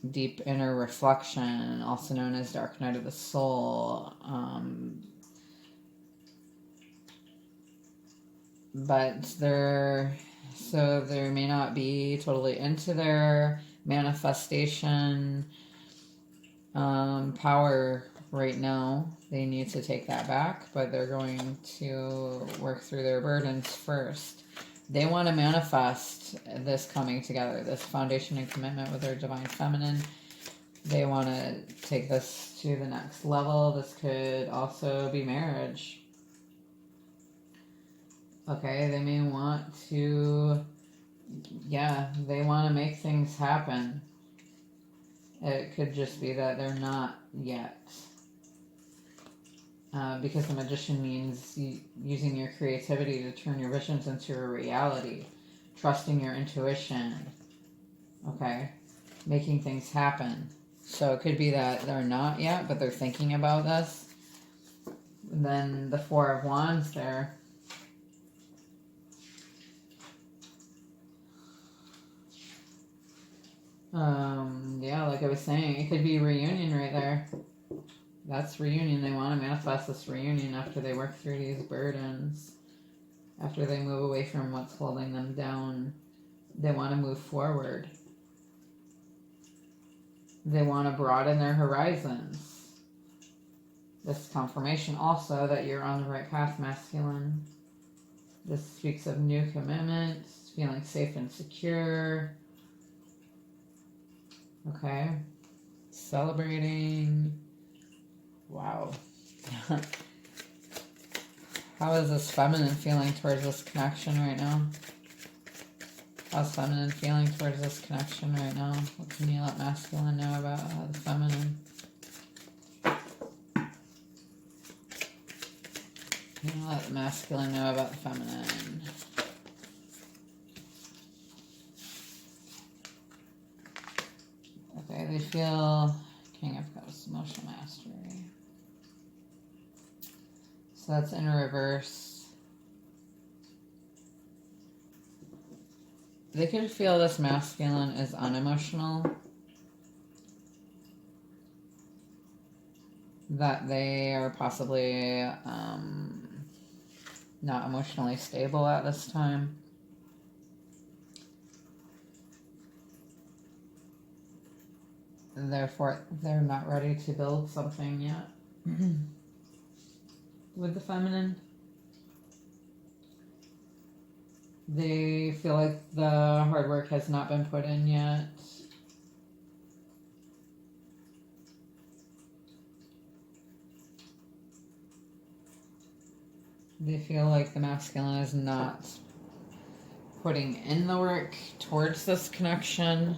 [SPEAKER 1] deep inner reflection, also known as dark night of the soul. But they may not be totally into their manifestation power right now. They need to take that back, but they're going to work through their burdens first. They want to manifest this coming together, this foundation and commitment with their divine feminine. They want to take this to the next level. This could also be marriage. Okay, they may want to yeah, they want to make things happen. It could just be that they're not yet. Because the magician means using your creativity to turn your visions into a reality, trusting your intuition, okay, making things happen. So it could be that they're not yet, but they're thinking about this. And then the Four of Wands there. Yeah, like I was saying, it could be reunion right there. That's reunion. They want to manifest this reunion after they work through these burdens. After they move away from what's holding them down. They want to move forward. They want to broaden their horizons. This confirmation also that you're on the right path, masculine. This speaks of new commitments, feeling safe and secure. Okay. Celebrating. Wow. How is this feminine feeling towards this connection right now? How's feminine feeling towards this connection right now? What can you let masculine know about the feminine? Can you let the masculine know about the feminine? Okay, they feel King of Cups, emotional mastery. So that's in reverse. They could feel this masculine is unemotional. That they are possibly not emotionally stable at this time. Therefore, they're not ready to build something yet. With the feminine, they feel like the hard work has not been put in yet. They feel like the masculine is not putting in the work towards this connection.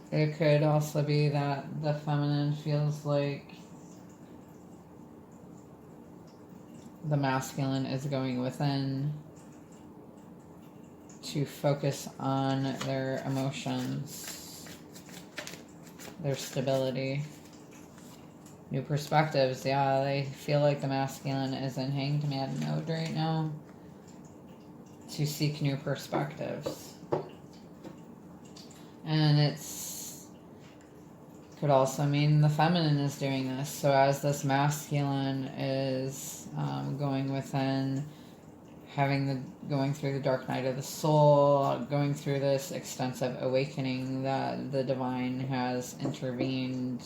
[SPEAKER 1] It could also be that the feminine feels like the masculine is going within to focus on their emotions, their stability. New perspectives, yeah, they feel like the masculine is in Hanged Man mode right now to seek new perspectives. And could also mean the feminine is doing this. So as this masculine is going within, going through the dark night of the soul, going through this extensive awakening that the divine has intervened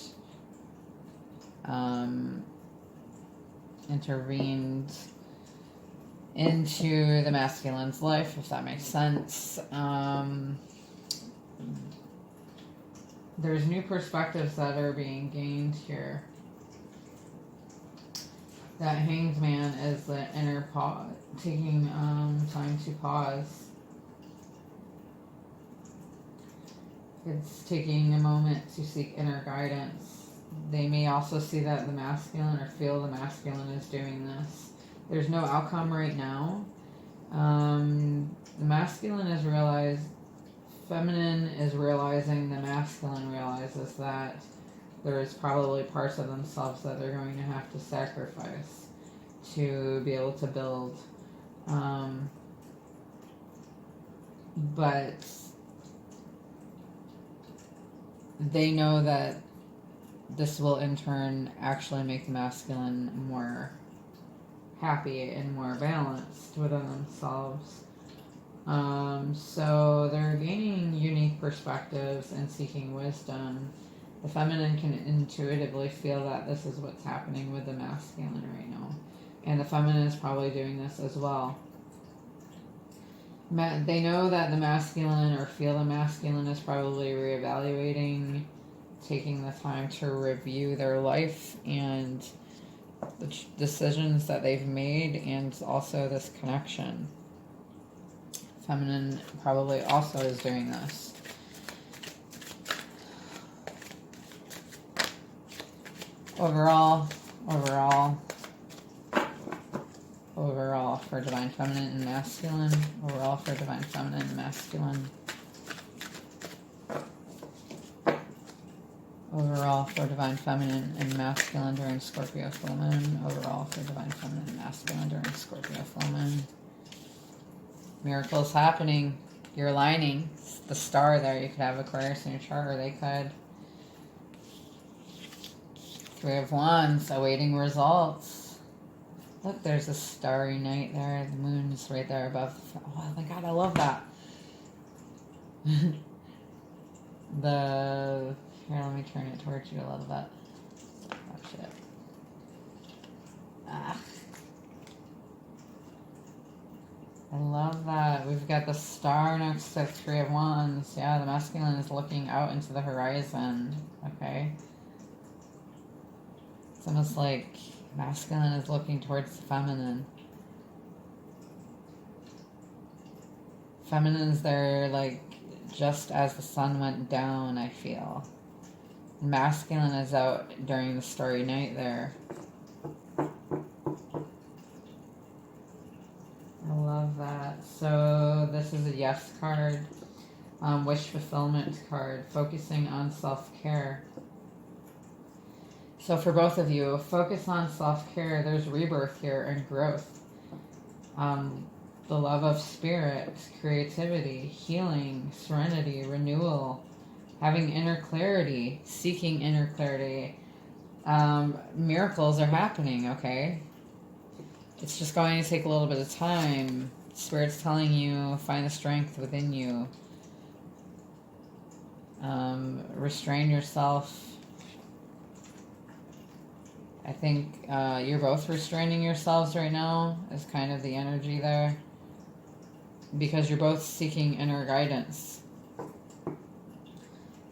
[SPEAKER 1] into the masculine's life, if that makes sense. There's new perspectives that are being gained here. That Hanged Man is the inner pause, taking time to pause. It's taking a moment to seek inner guidance. They may also see that the masculine, or feel the masculine is doing this. There's no outcome right now. The masculine is feminine is realizing, the masculine realizes that there is probably parts of themselves that they're going to have to sacrifice to be able to build. But they know that this will in turn actually make the masculine more happy and more balanced within themselves. So they're gaining unique perspectives and seeking wisdom. The feminine can intuitively feel that this is what's happening with the masculine right now. And the feminine is probably doing this as well. They know that the masculine, or feel the masculine, is probably reevaluating, taking the time to review their life and the decisions that they've made, and also this connection. feminine probably also is doing this. Overall for divine feminine and masculine. Overall for divine feminine and masculine. Overall for divine feminine and masculine during Scorpio full moon. Overall for divine feminine and masculine during Scorpio full moon. Miracles happening. You're aligning. It's the star there. You could have Aquarius in your chart, or they could. Three of Wands, awaiting results. Look, there's a starry night there. The moon's right there above. Oh my God, I love that. Here, let me turn it towards you a little bit. Oh, shit. I love that. We've got the star next to Three of Wands. Yeah, the masculine is looking out into the horizon. Okay. It's almost like masculine is looking towards the feminine. Feminine's there, like, just as the sun went down, I feel. Masculine is out during the starry night there. I love that. So this is a yes card. Wish fulfillment card. Focusing on self-care. So for both of you, focus on self-care. There's rebirth here and growth. The love of spirit, creativity, healing, serenity, renewal, having inner clarity, seeking inner clarity. Miracles are happening, okay? It's just going to take a little bit of time. Spirit's telling you, find the strength within you. Restrain yourself. I think you're both restraining yourselves right now is kind of the energy there. Because you're both seeking inner guidance.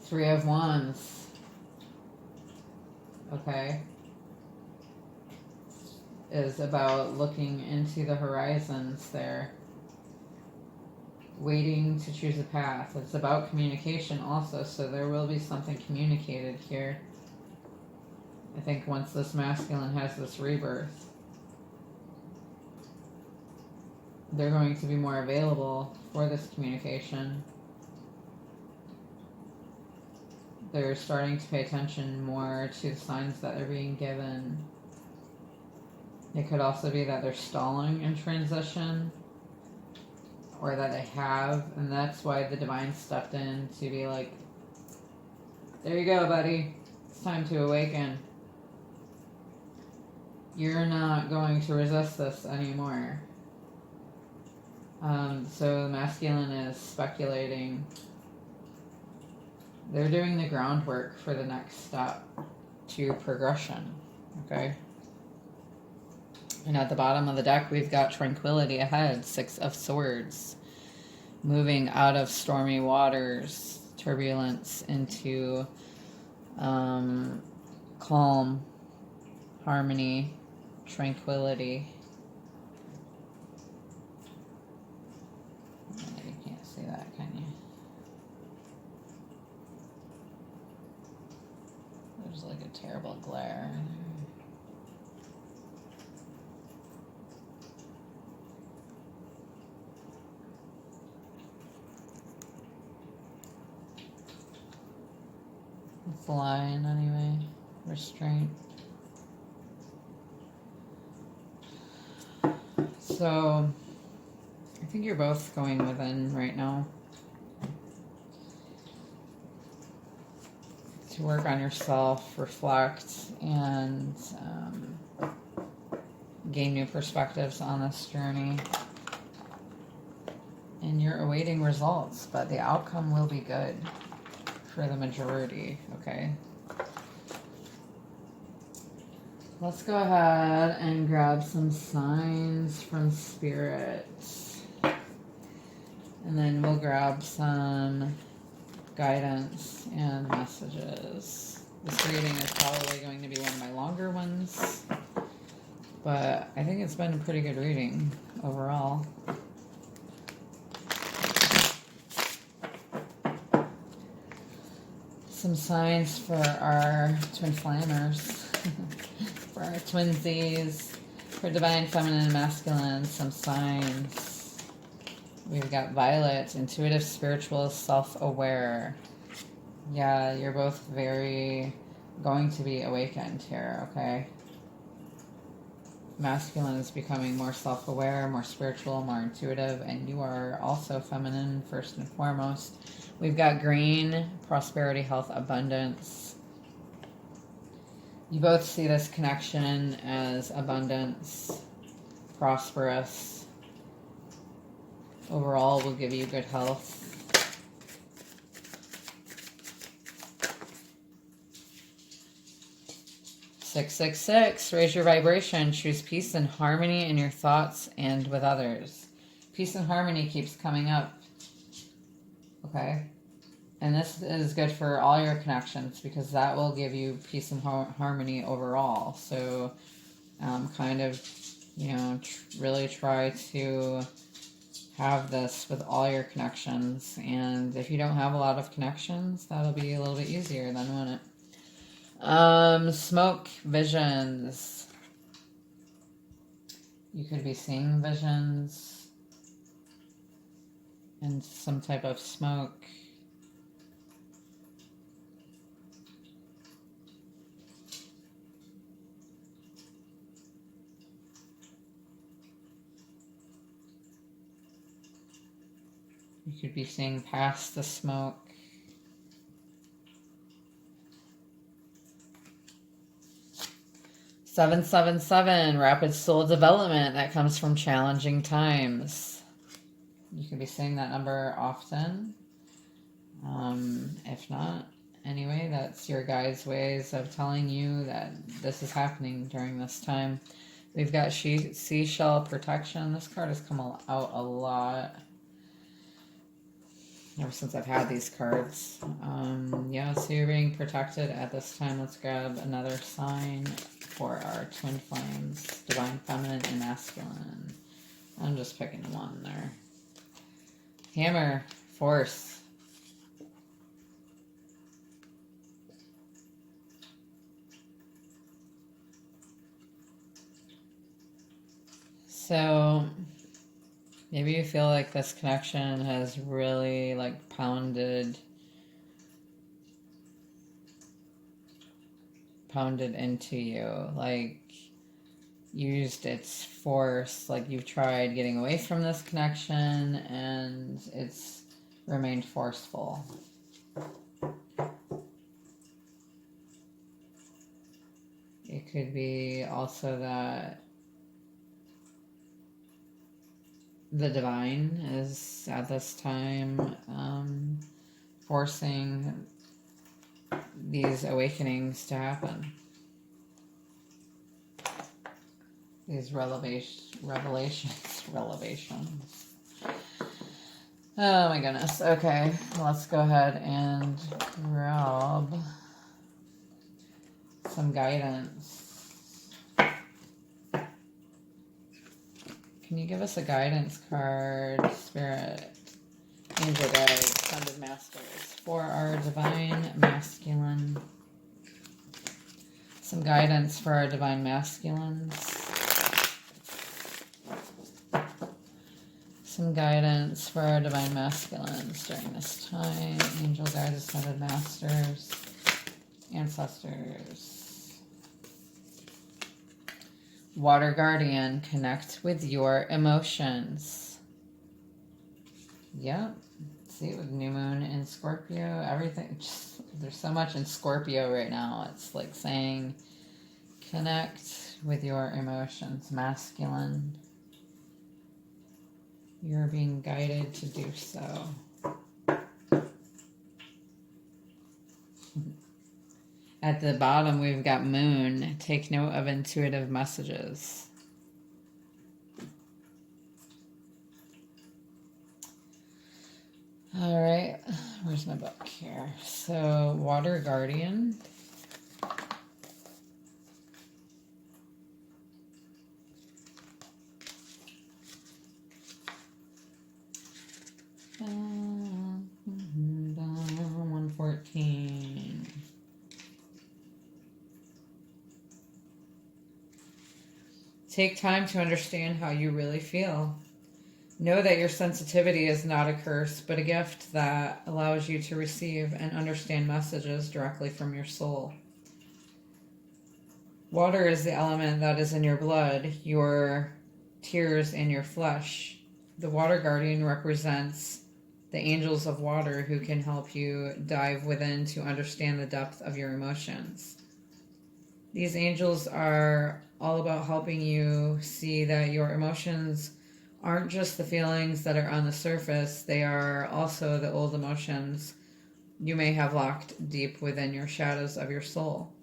[SPEAKER 1] Three of Wands. Okay. Is about looking into the horizons there. Waiting to choose a path. It's about communication also, so there will be something communicated here. I think once this masculine has this rebirth, they're going to be more available for this communication. They're starting to pay attention more to the signs that they're being given. It could also be that they're stalling in transition, or that they have, and that's why the divine stepped in to be like, there you go, buddy. It's time to awaken. You're not going to resist this anymore. So the masculine is speculating. They're doing the groundwork for the next step to progression. Okay? And at the bottom of the deck, we've got tranquility ahead. Six of Swords. Moving out of stormy waters, turbulence into calm, harmony, tranquility. You can't see that, can you? There's like a terrible glare. It's the line anyway. Restraint. So, I think you're both going within right now to work on yourself, reflect, and gain new perspectives on this journey. And you're awaiting results, but the outcome will be good for the majority, okay? Let's go ahead and grab some signs from Spirit. And then we'll grab some guidance and messages. This reading is probably going to be one of my longer ones, but I think it's been a pretty good reading overall. Some signs for our twin flamers, for our twinsies, for divine feminine and masculine, some signs. We've got Violet, intuitive, spiritual, self-aware. Yeah, you're both very going to be awakened here, okay? Masculine is becoming more self-aware, more spiritual, more intuitive, and you are also feminine first and foremost. We've got green, prosperity, health, abundance. You both see this connection as abundance, prosperous. Overall, will give you good health. Six, 666, raise your vibration. Choose peace and harmony in your thoughts and with others. Peace and harmony keeps coming up. Okay? And this is good for all your connections because that will give you peace and harmony overall. So kind of, you know, really try to have this with all your connections. And if you don't have a lot of connections, that'll be a little bit easier then, won't it? Smoke visions. You could be seeing visions and some type of smoke. You could be seeing past the smoke. Seven, 7, rapid soul development that comes from challenging times. You could be saying that number often. If not, anyway, that's your guide's ways of telling you that this is happening during this time. We've got seashell protection. This card has come out a lot ever since I've had these cards. Yeah, so you're being protected at this time. Let's grab another sign for our twin flames, divine feminine and masculine. I'm just picking one there. Hammer, force. So maybe you feel like this connection has really like pounded into you, like used its force, like you've tried getting away from this connection and it's remained forceful. It could be also that the divine is at this time forcing these awakenings to happen. These revelations. Oh my goodness. Okay, let's go ahead and grab some guidance. Can you give us a guidance card, Spirit, Angel Guides, Ascended Masters, for our divine masculine? Some guidance for our divine masculines. Some guidance for our divine masculines during this time. Angel Guides, Ascended Masters, Ancestors. Water Guardian, connect with your emotions. Yep. See, with new moon in Scorpio, everything, just, there's so much in Scorpio right now. It's like saying, connect with your emotions, masculine. You're being guided to do so. At the bottom, we've got moon. Take note of intuitive messages. All right, where's my book here? So, Water Guardian. $114. Take time to understand how you really feel. Know that your sensitivity is not a curse, but a gift that allows you to receive and understand messages directly from your soul. Water is the element that is in your blood, your tears, and your flesh. The water guardian represents the angels of water who can help you dive within to understand the depth of your emotions. These angels are all about helping you see that your emotions aren't just the feelings that are on the surface, they are also the old emotions you may have locked deep within your shadows of your soul.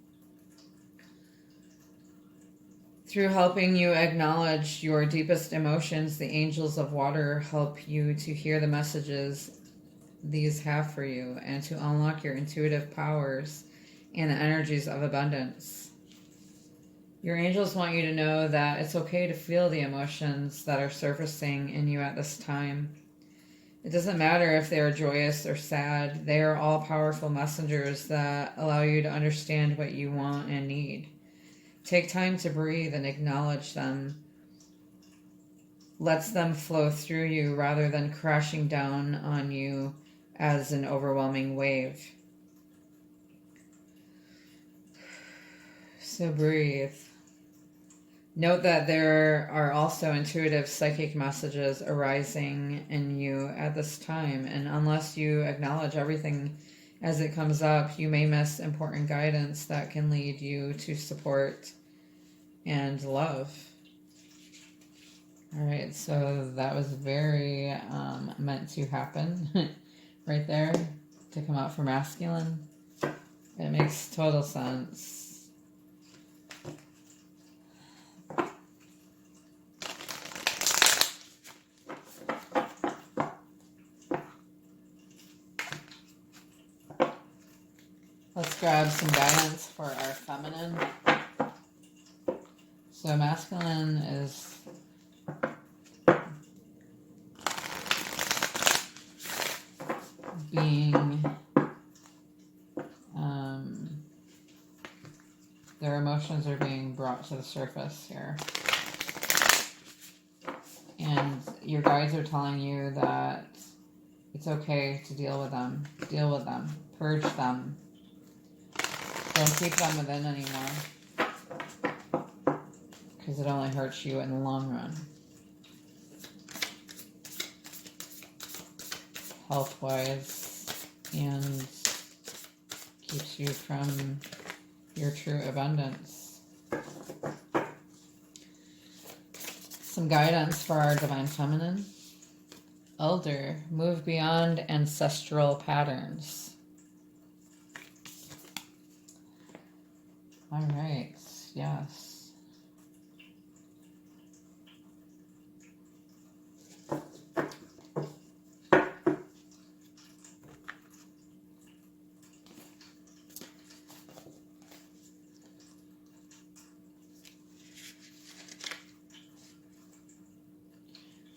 [SPEAKER 1] Through helping you acknowledge your deepest emotions, the angels of water help you to hear the messages these have for you and to unlock your intuitive powers and the energies of abundance. Your angels want you to know that it's okay to feel the emotions that are surfacing in you at this time. It doesn't matter if they are joyous or sad. They are all powerful messengers that allow you to understand what you want and need. Take time to breathe and acknowledge them. Let them flow through you rather than crashing down on you as an overwhelming wave. So breathe. Note that there are also intuitive psychic messages arising in you at this time, and unless you acknowledge everything as it comes up, you may miss important guidance that can lead you to support and love. All right, so that was very meant to happen right there, to come out for masculine. It makes total sense. Let's grab some guidance for our feminine. So masculine is being, their emotions are being brought to the surface here. And your guides are telling you that it's okay to deal with them, purge them. Don't keep them within anymore, because it only hurts you in the long run. Health-wise, and keeps you from your true abundance. Some guidance for our divine feminine. Elder, move beyond ancestral patterns. All right, yes.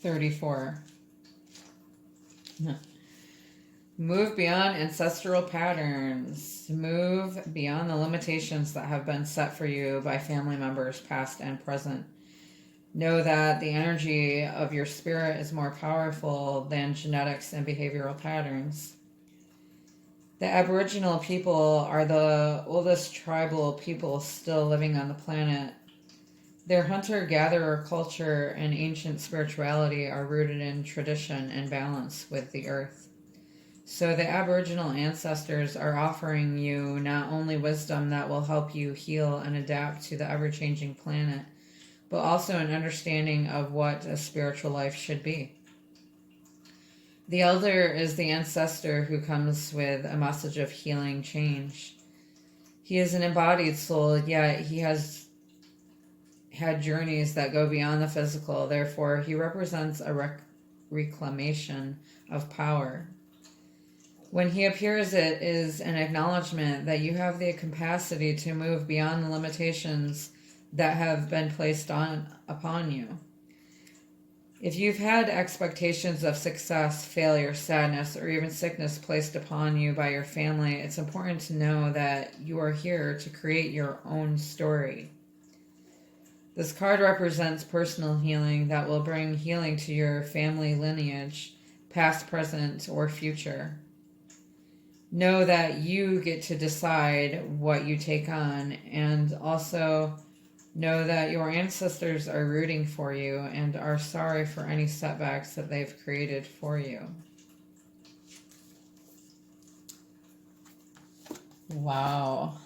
[SPEAKER 1] $34. Move beyond ancestral patterns. Move beyond the limitations that have been set for you by family members, past and present. Know that the energy of your spirit is more powerful than genetics and behavioral patterns. The Aboriginal people are the oldest tribal people still living on the planet. Their hunter-gatherer culture and ancient spirituality are rooted in tradition and balance with the earth. So the Aboriginal ancestors are offering you not only wisdom that will help you heal and adapt to the ever-changing planet, but also an understanding of what a spiritual life should be. The elder is the ancestor who comes with a message of healing change. He is an embodied soul, yet he has had journeys that go beyond the physical. Therefore, he represents a reclamation of power. When he appears, it is an acknowledgement that you have the capacity to move beyond the limitations that have been placed upon you. If you've had expectations of success, failure, sadness, or even sickness placed upon you by your family, it's important to know that you are here to create your own story. This card represents personal healing that will bring healing to your family lineage, past, present, or future. Know that you get to decide what you take on, and also know that your ancestors are rooting for you and are sorry for any setbacks that they've created for you. Wow.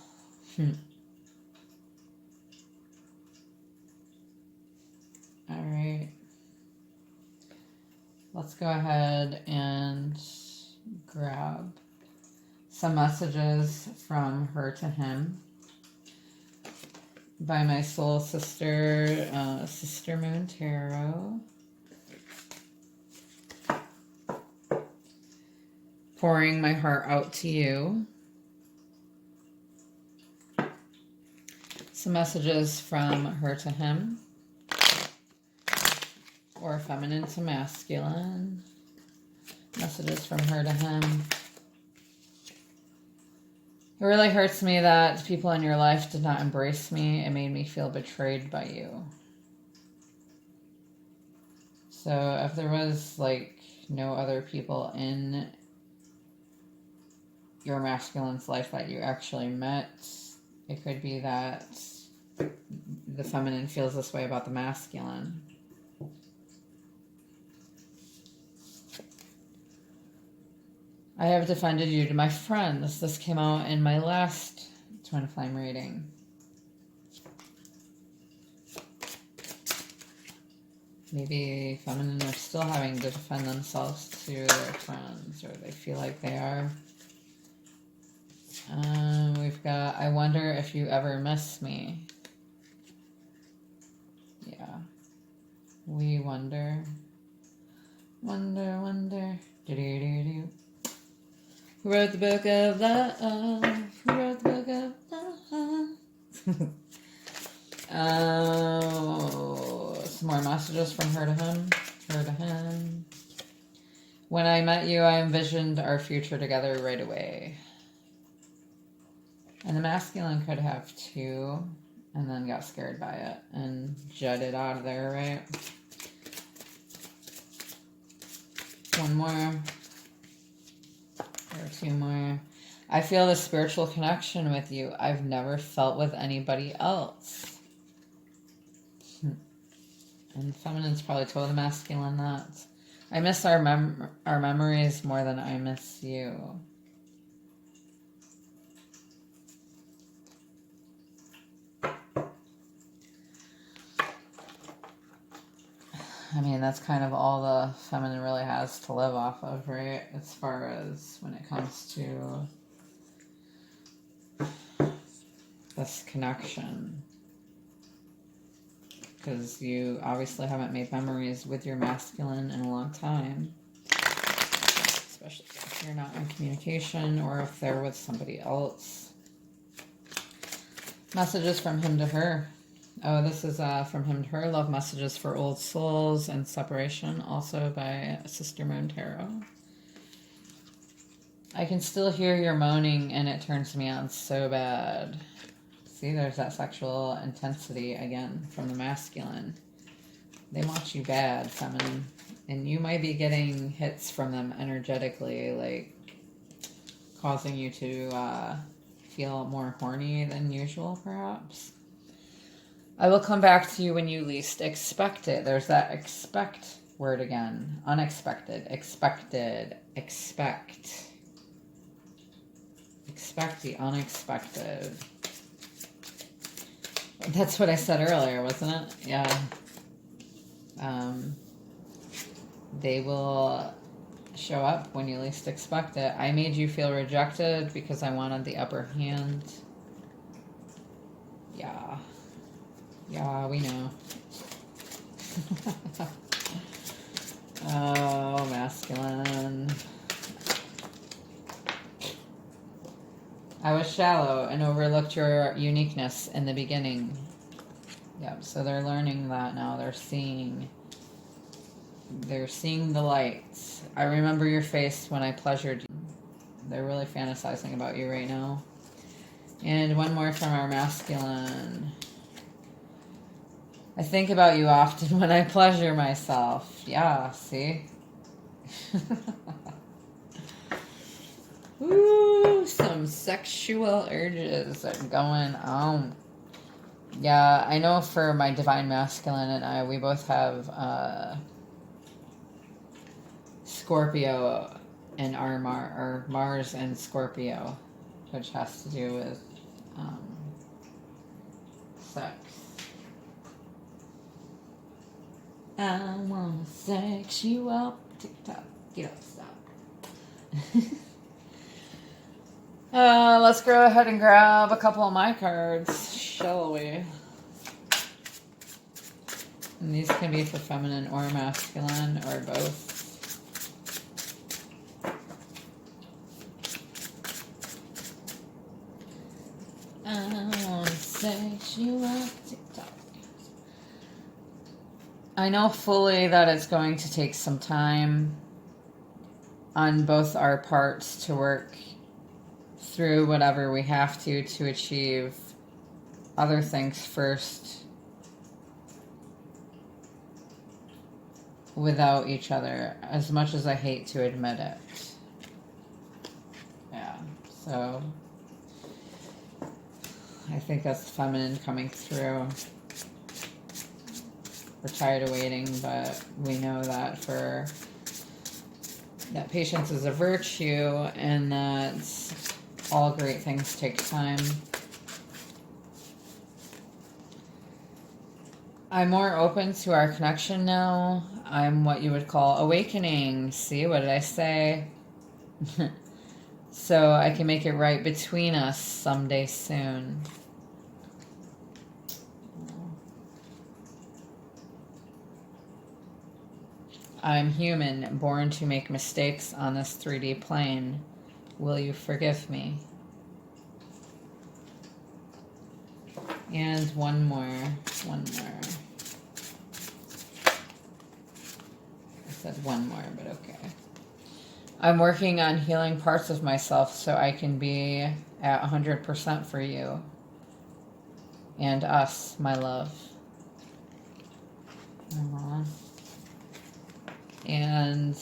[SPEAKER 1] All right. Let's go ahead and grab some messages from Her to Him by my soul sister, Sister Moon Tarot. Pouring my heart out to you. Some messages from Her to Him, or feminine to masculine. Messages from Her to Him. It really hurts me that people in your life did not embrace me. It made me feel betrayed by you. So if there was like no other people in your masculine's life that you actually met, it could be that the feminine feels this way about the masculine. I have defended you to my friends. This came out in my last twin flame reading. Maybe feminine are still having to defend themselves to their friends, or they feel like they are. We've got, I wonder if you ever miss me. Yeah. We wonder. Wonder, wonder. Do-do-do-do. Who wrote the book of love? Who wrote the book of love? Some more messages from Her to Him. Her to Him. When I met you, I envisioned our future together right away. And the masculine could have two, and then got scared by it and jetted out of there, right? One more. Or two more. I feel the spiritual connection with you I've never felt with anybody else. And the feminine's probably told the masculine that. I miss our memories more than I miss you. I mean, that's kind of all the feminine really has to live off of, right? As far as when it comes to this connection. Because you obviously haven't made memories with your masculine in a long time. Especially if you're not in communication or if they're with somebody else. Messages from him to her. Oh, this is from him to her. Love messages for old souls and separation. Also by Sister Moon Tarot. I can still hear your moaning and it turns me on so bad. See, there's that sexual intensity again from the masculine. They want you bad, feminine. And you might be getting hits from them energetically, like causing you to feel more horny than usual, perhaps. I will come back to you when you least expect it. There's that expect word again. Unexpected. Expected. Expect. Expect the unexpected. That's what I said earlier, wasn't it? Yeah. They will show up when you least expect it. I made you feel rejected because I wanted the upper hand. Yeah. Yeah, we know. Oh, masculine. I was shallow and overlooked your uniqueness in the beginning. Yep, so they're learning that now. They're seeing the lights. I remember your face when I pleasured you. They're really fantasizing about you right now. And one more from our masculine. I think about you often when I pleasure myself. Yeah, see? Ooh, some sexual urges are going on. Yeah, I know for my divine masculine and I, we both have Scorpio in our or Mars and Scorpio, which has to do with sex. I wanna sex you up. TikTok. You don't stop. Let's go ahead and grab a couple of my cards, shall we? And these can be for feminine or masculine or both. I wanna sex you up. TikTok. I know fully that it's going to take some time on both our parts to work through whatever we have to achieve other things first without each other, as much as I hate to admit it. Yeah, so I think that's feminine coming through. We're tired of waiting, but we know that that patience is a virtue and that all great things take time. I'm more open to our connection now. I'm what you would call awakening. See, what did I say? So I can make it right between us someday soon. I'm human, born to make mistakes on this 3D plane. Will you forgive me? And one more. I said one more, but okay. I'm working on healing parts of myself so I can be at 100% for you and us, my love. Aww. And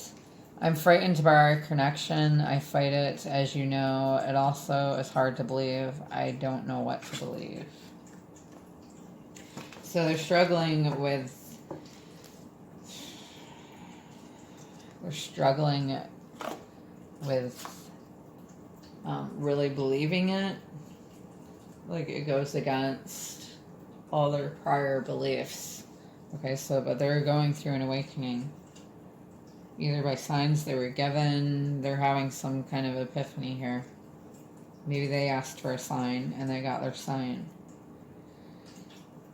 [SPEAKER 1] I'm frightened by our connection. I fight it, as you know. It also is hard to believe. I don't know what to believe. So they're struggling with... We're struggling with really believing it. Like it goes against all their prior beliefs. Okay, so, but they're going through an awakening. Either by signs they were given, they're having some kind of epiphany here. Maybe they asked for a sign and they got their sign.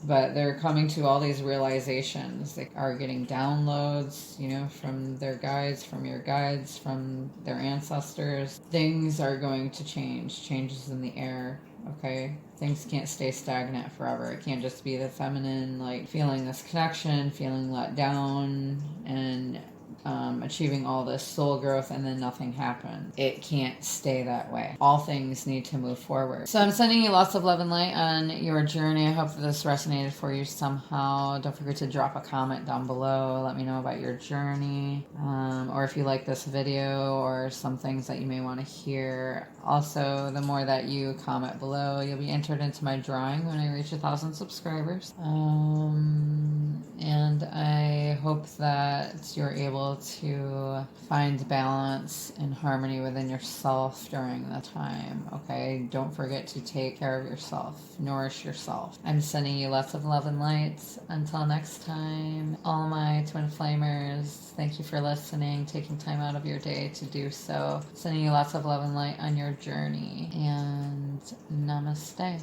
[SPEAKER 1] But they're coming to all these realizations. They are getting downloads, you know, from their guides, from your guides, from their ancestors. Things are going to change. Changes in the air, okay? Things can't stay stagnant forever. It can't just be the feminine, like, feeling this connection, feeling let down, and achieving all this soul growth and then nothing happened. It can't stay that way. All things need to move forward. So I'm sending you lots of love and light on your journey. I hope that this resonated for you somehow. Don't forget to drop a comment down below. Let me know about your journey, or if you like this video or some things that you may want to hear. Also, the more that you comment below, you'll be entered into my drawing when I reach 1,000 subscribers. And I hope that you're able to find balance and harmony within yourself during the time, okay? Don't forget to take care of yourself. Nourish yourself. I'm sending you lots of love and light. Until next time, all my twin flamers, thank you for listening, taking time out of your day to do so. Sending you lots of love and light on your journey. And namaste.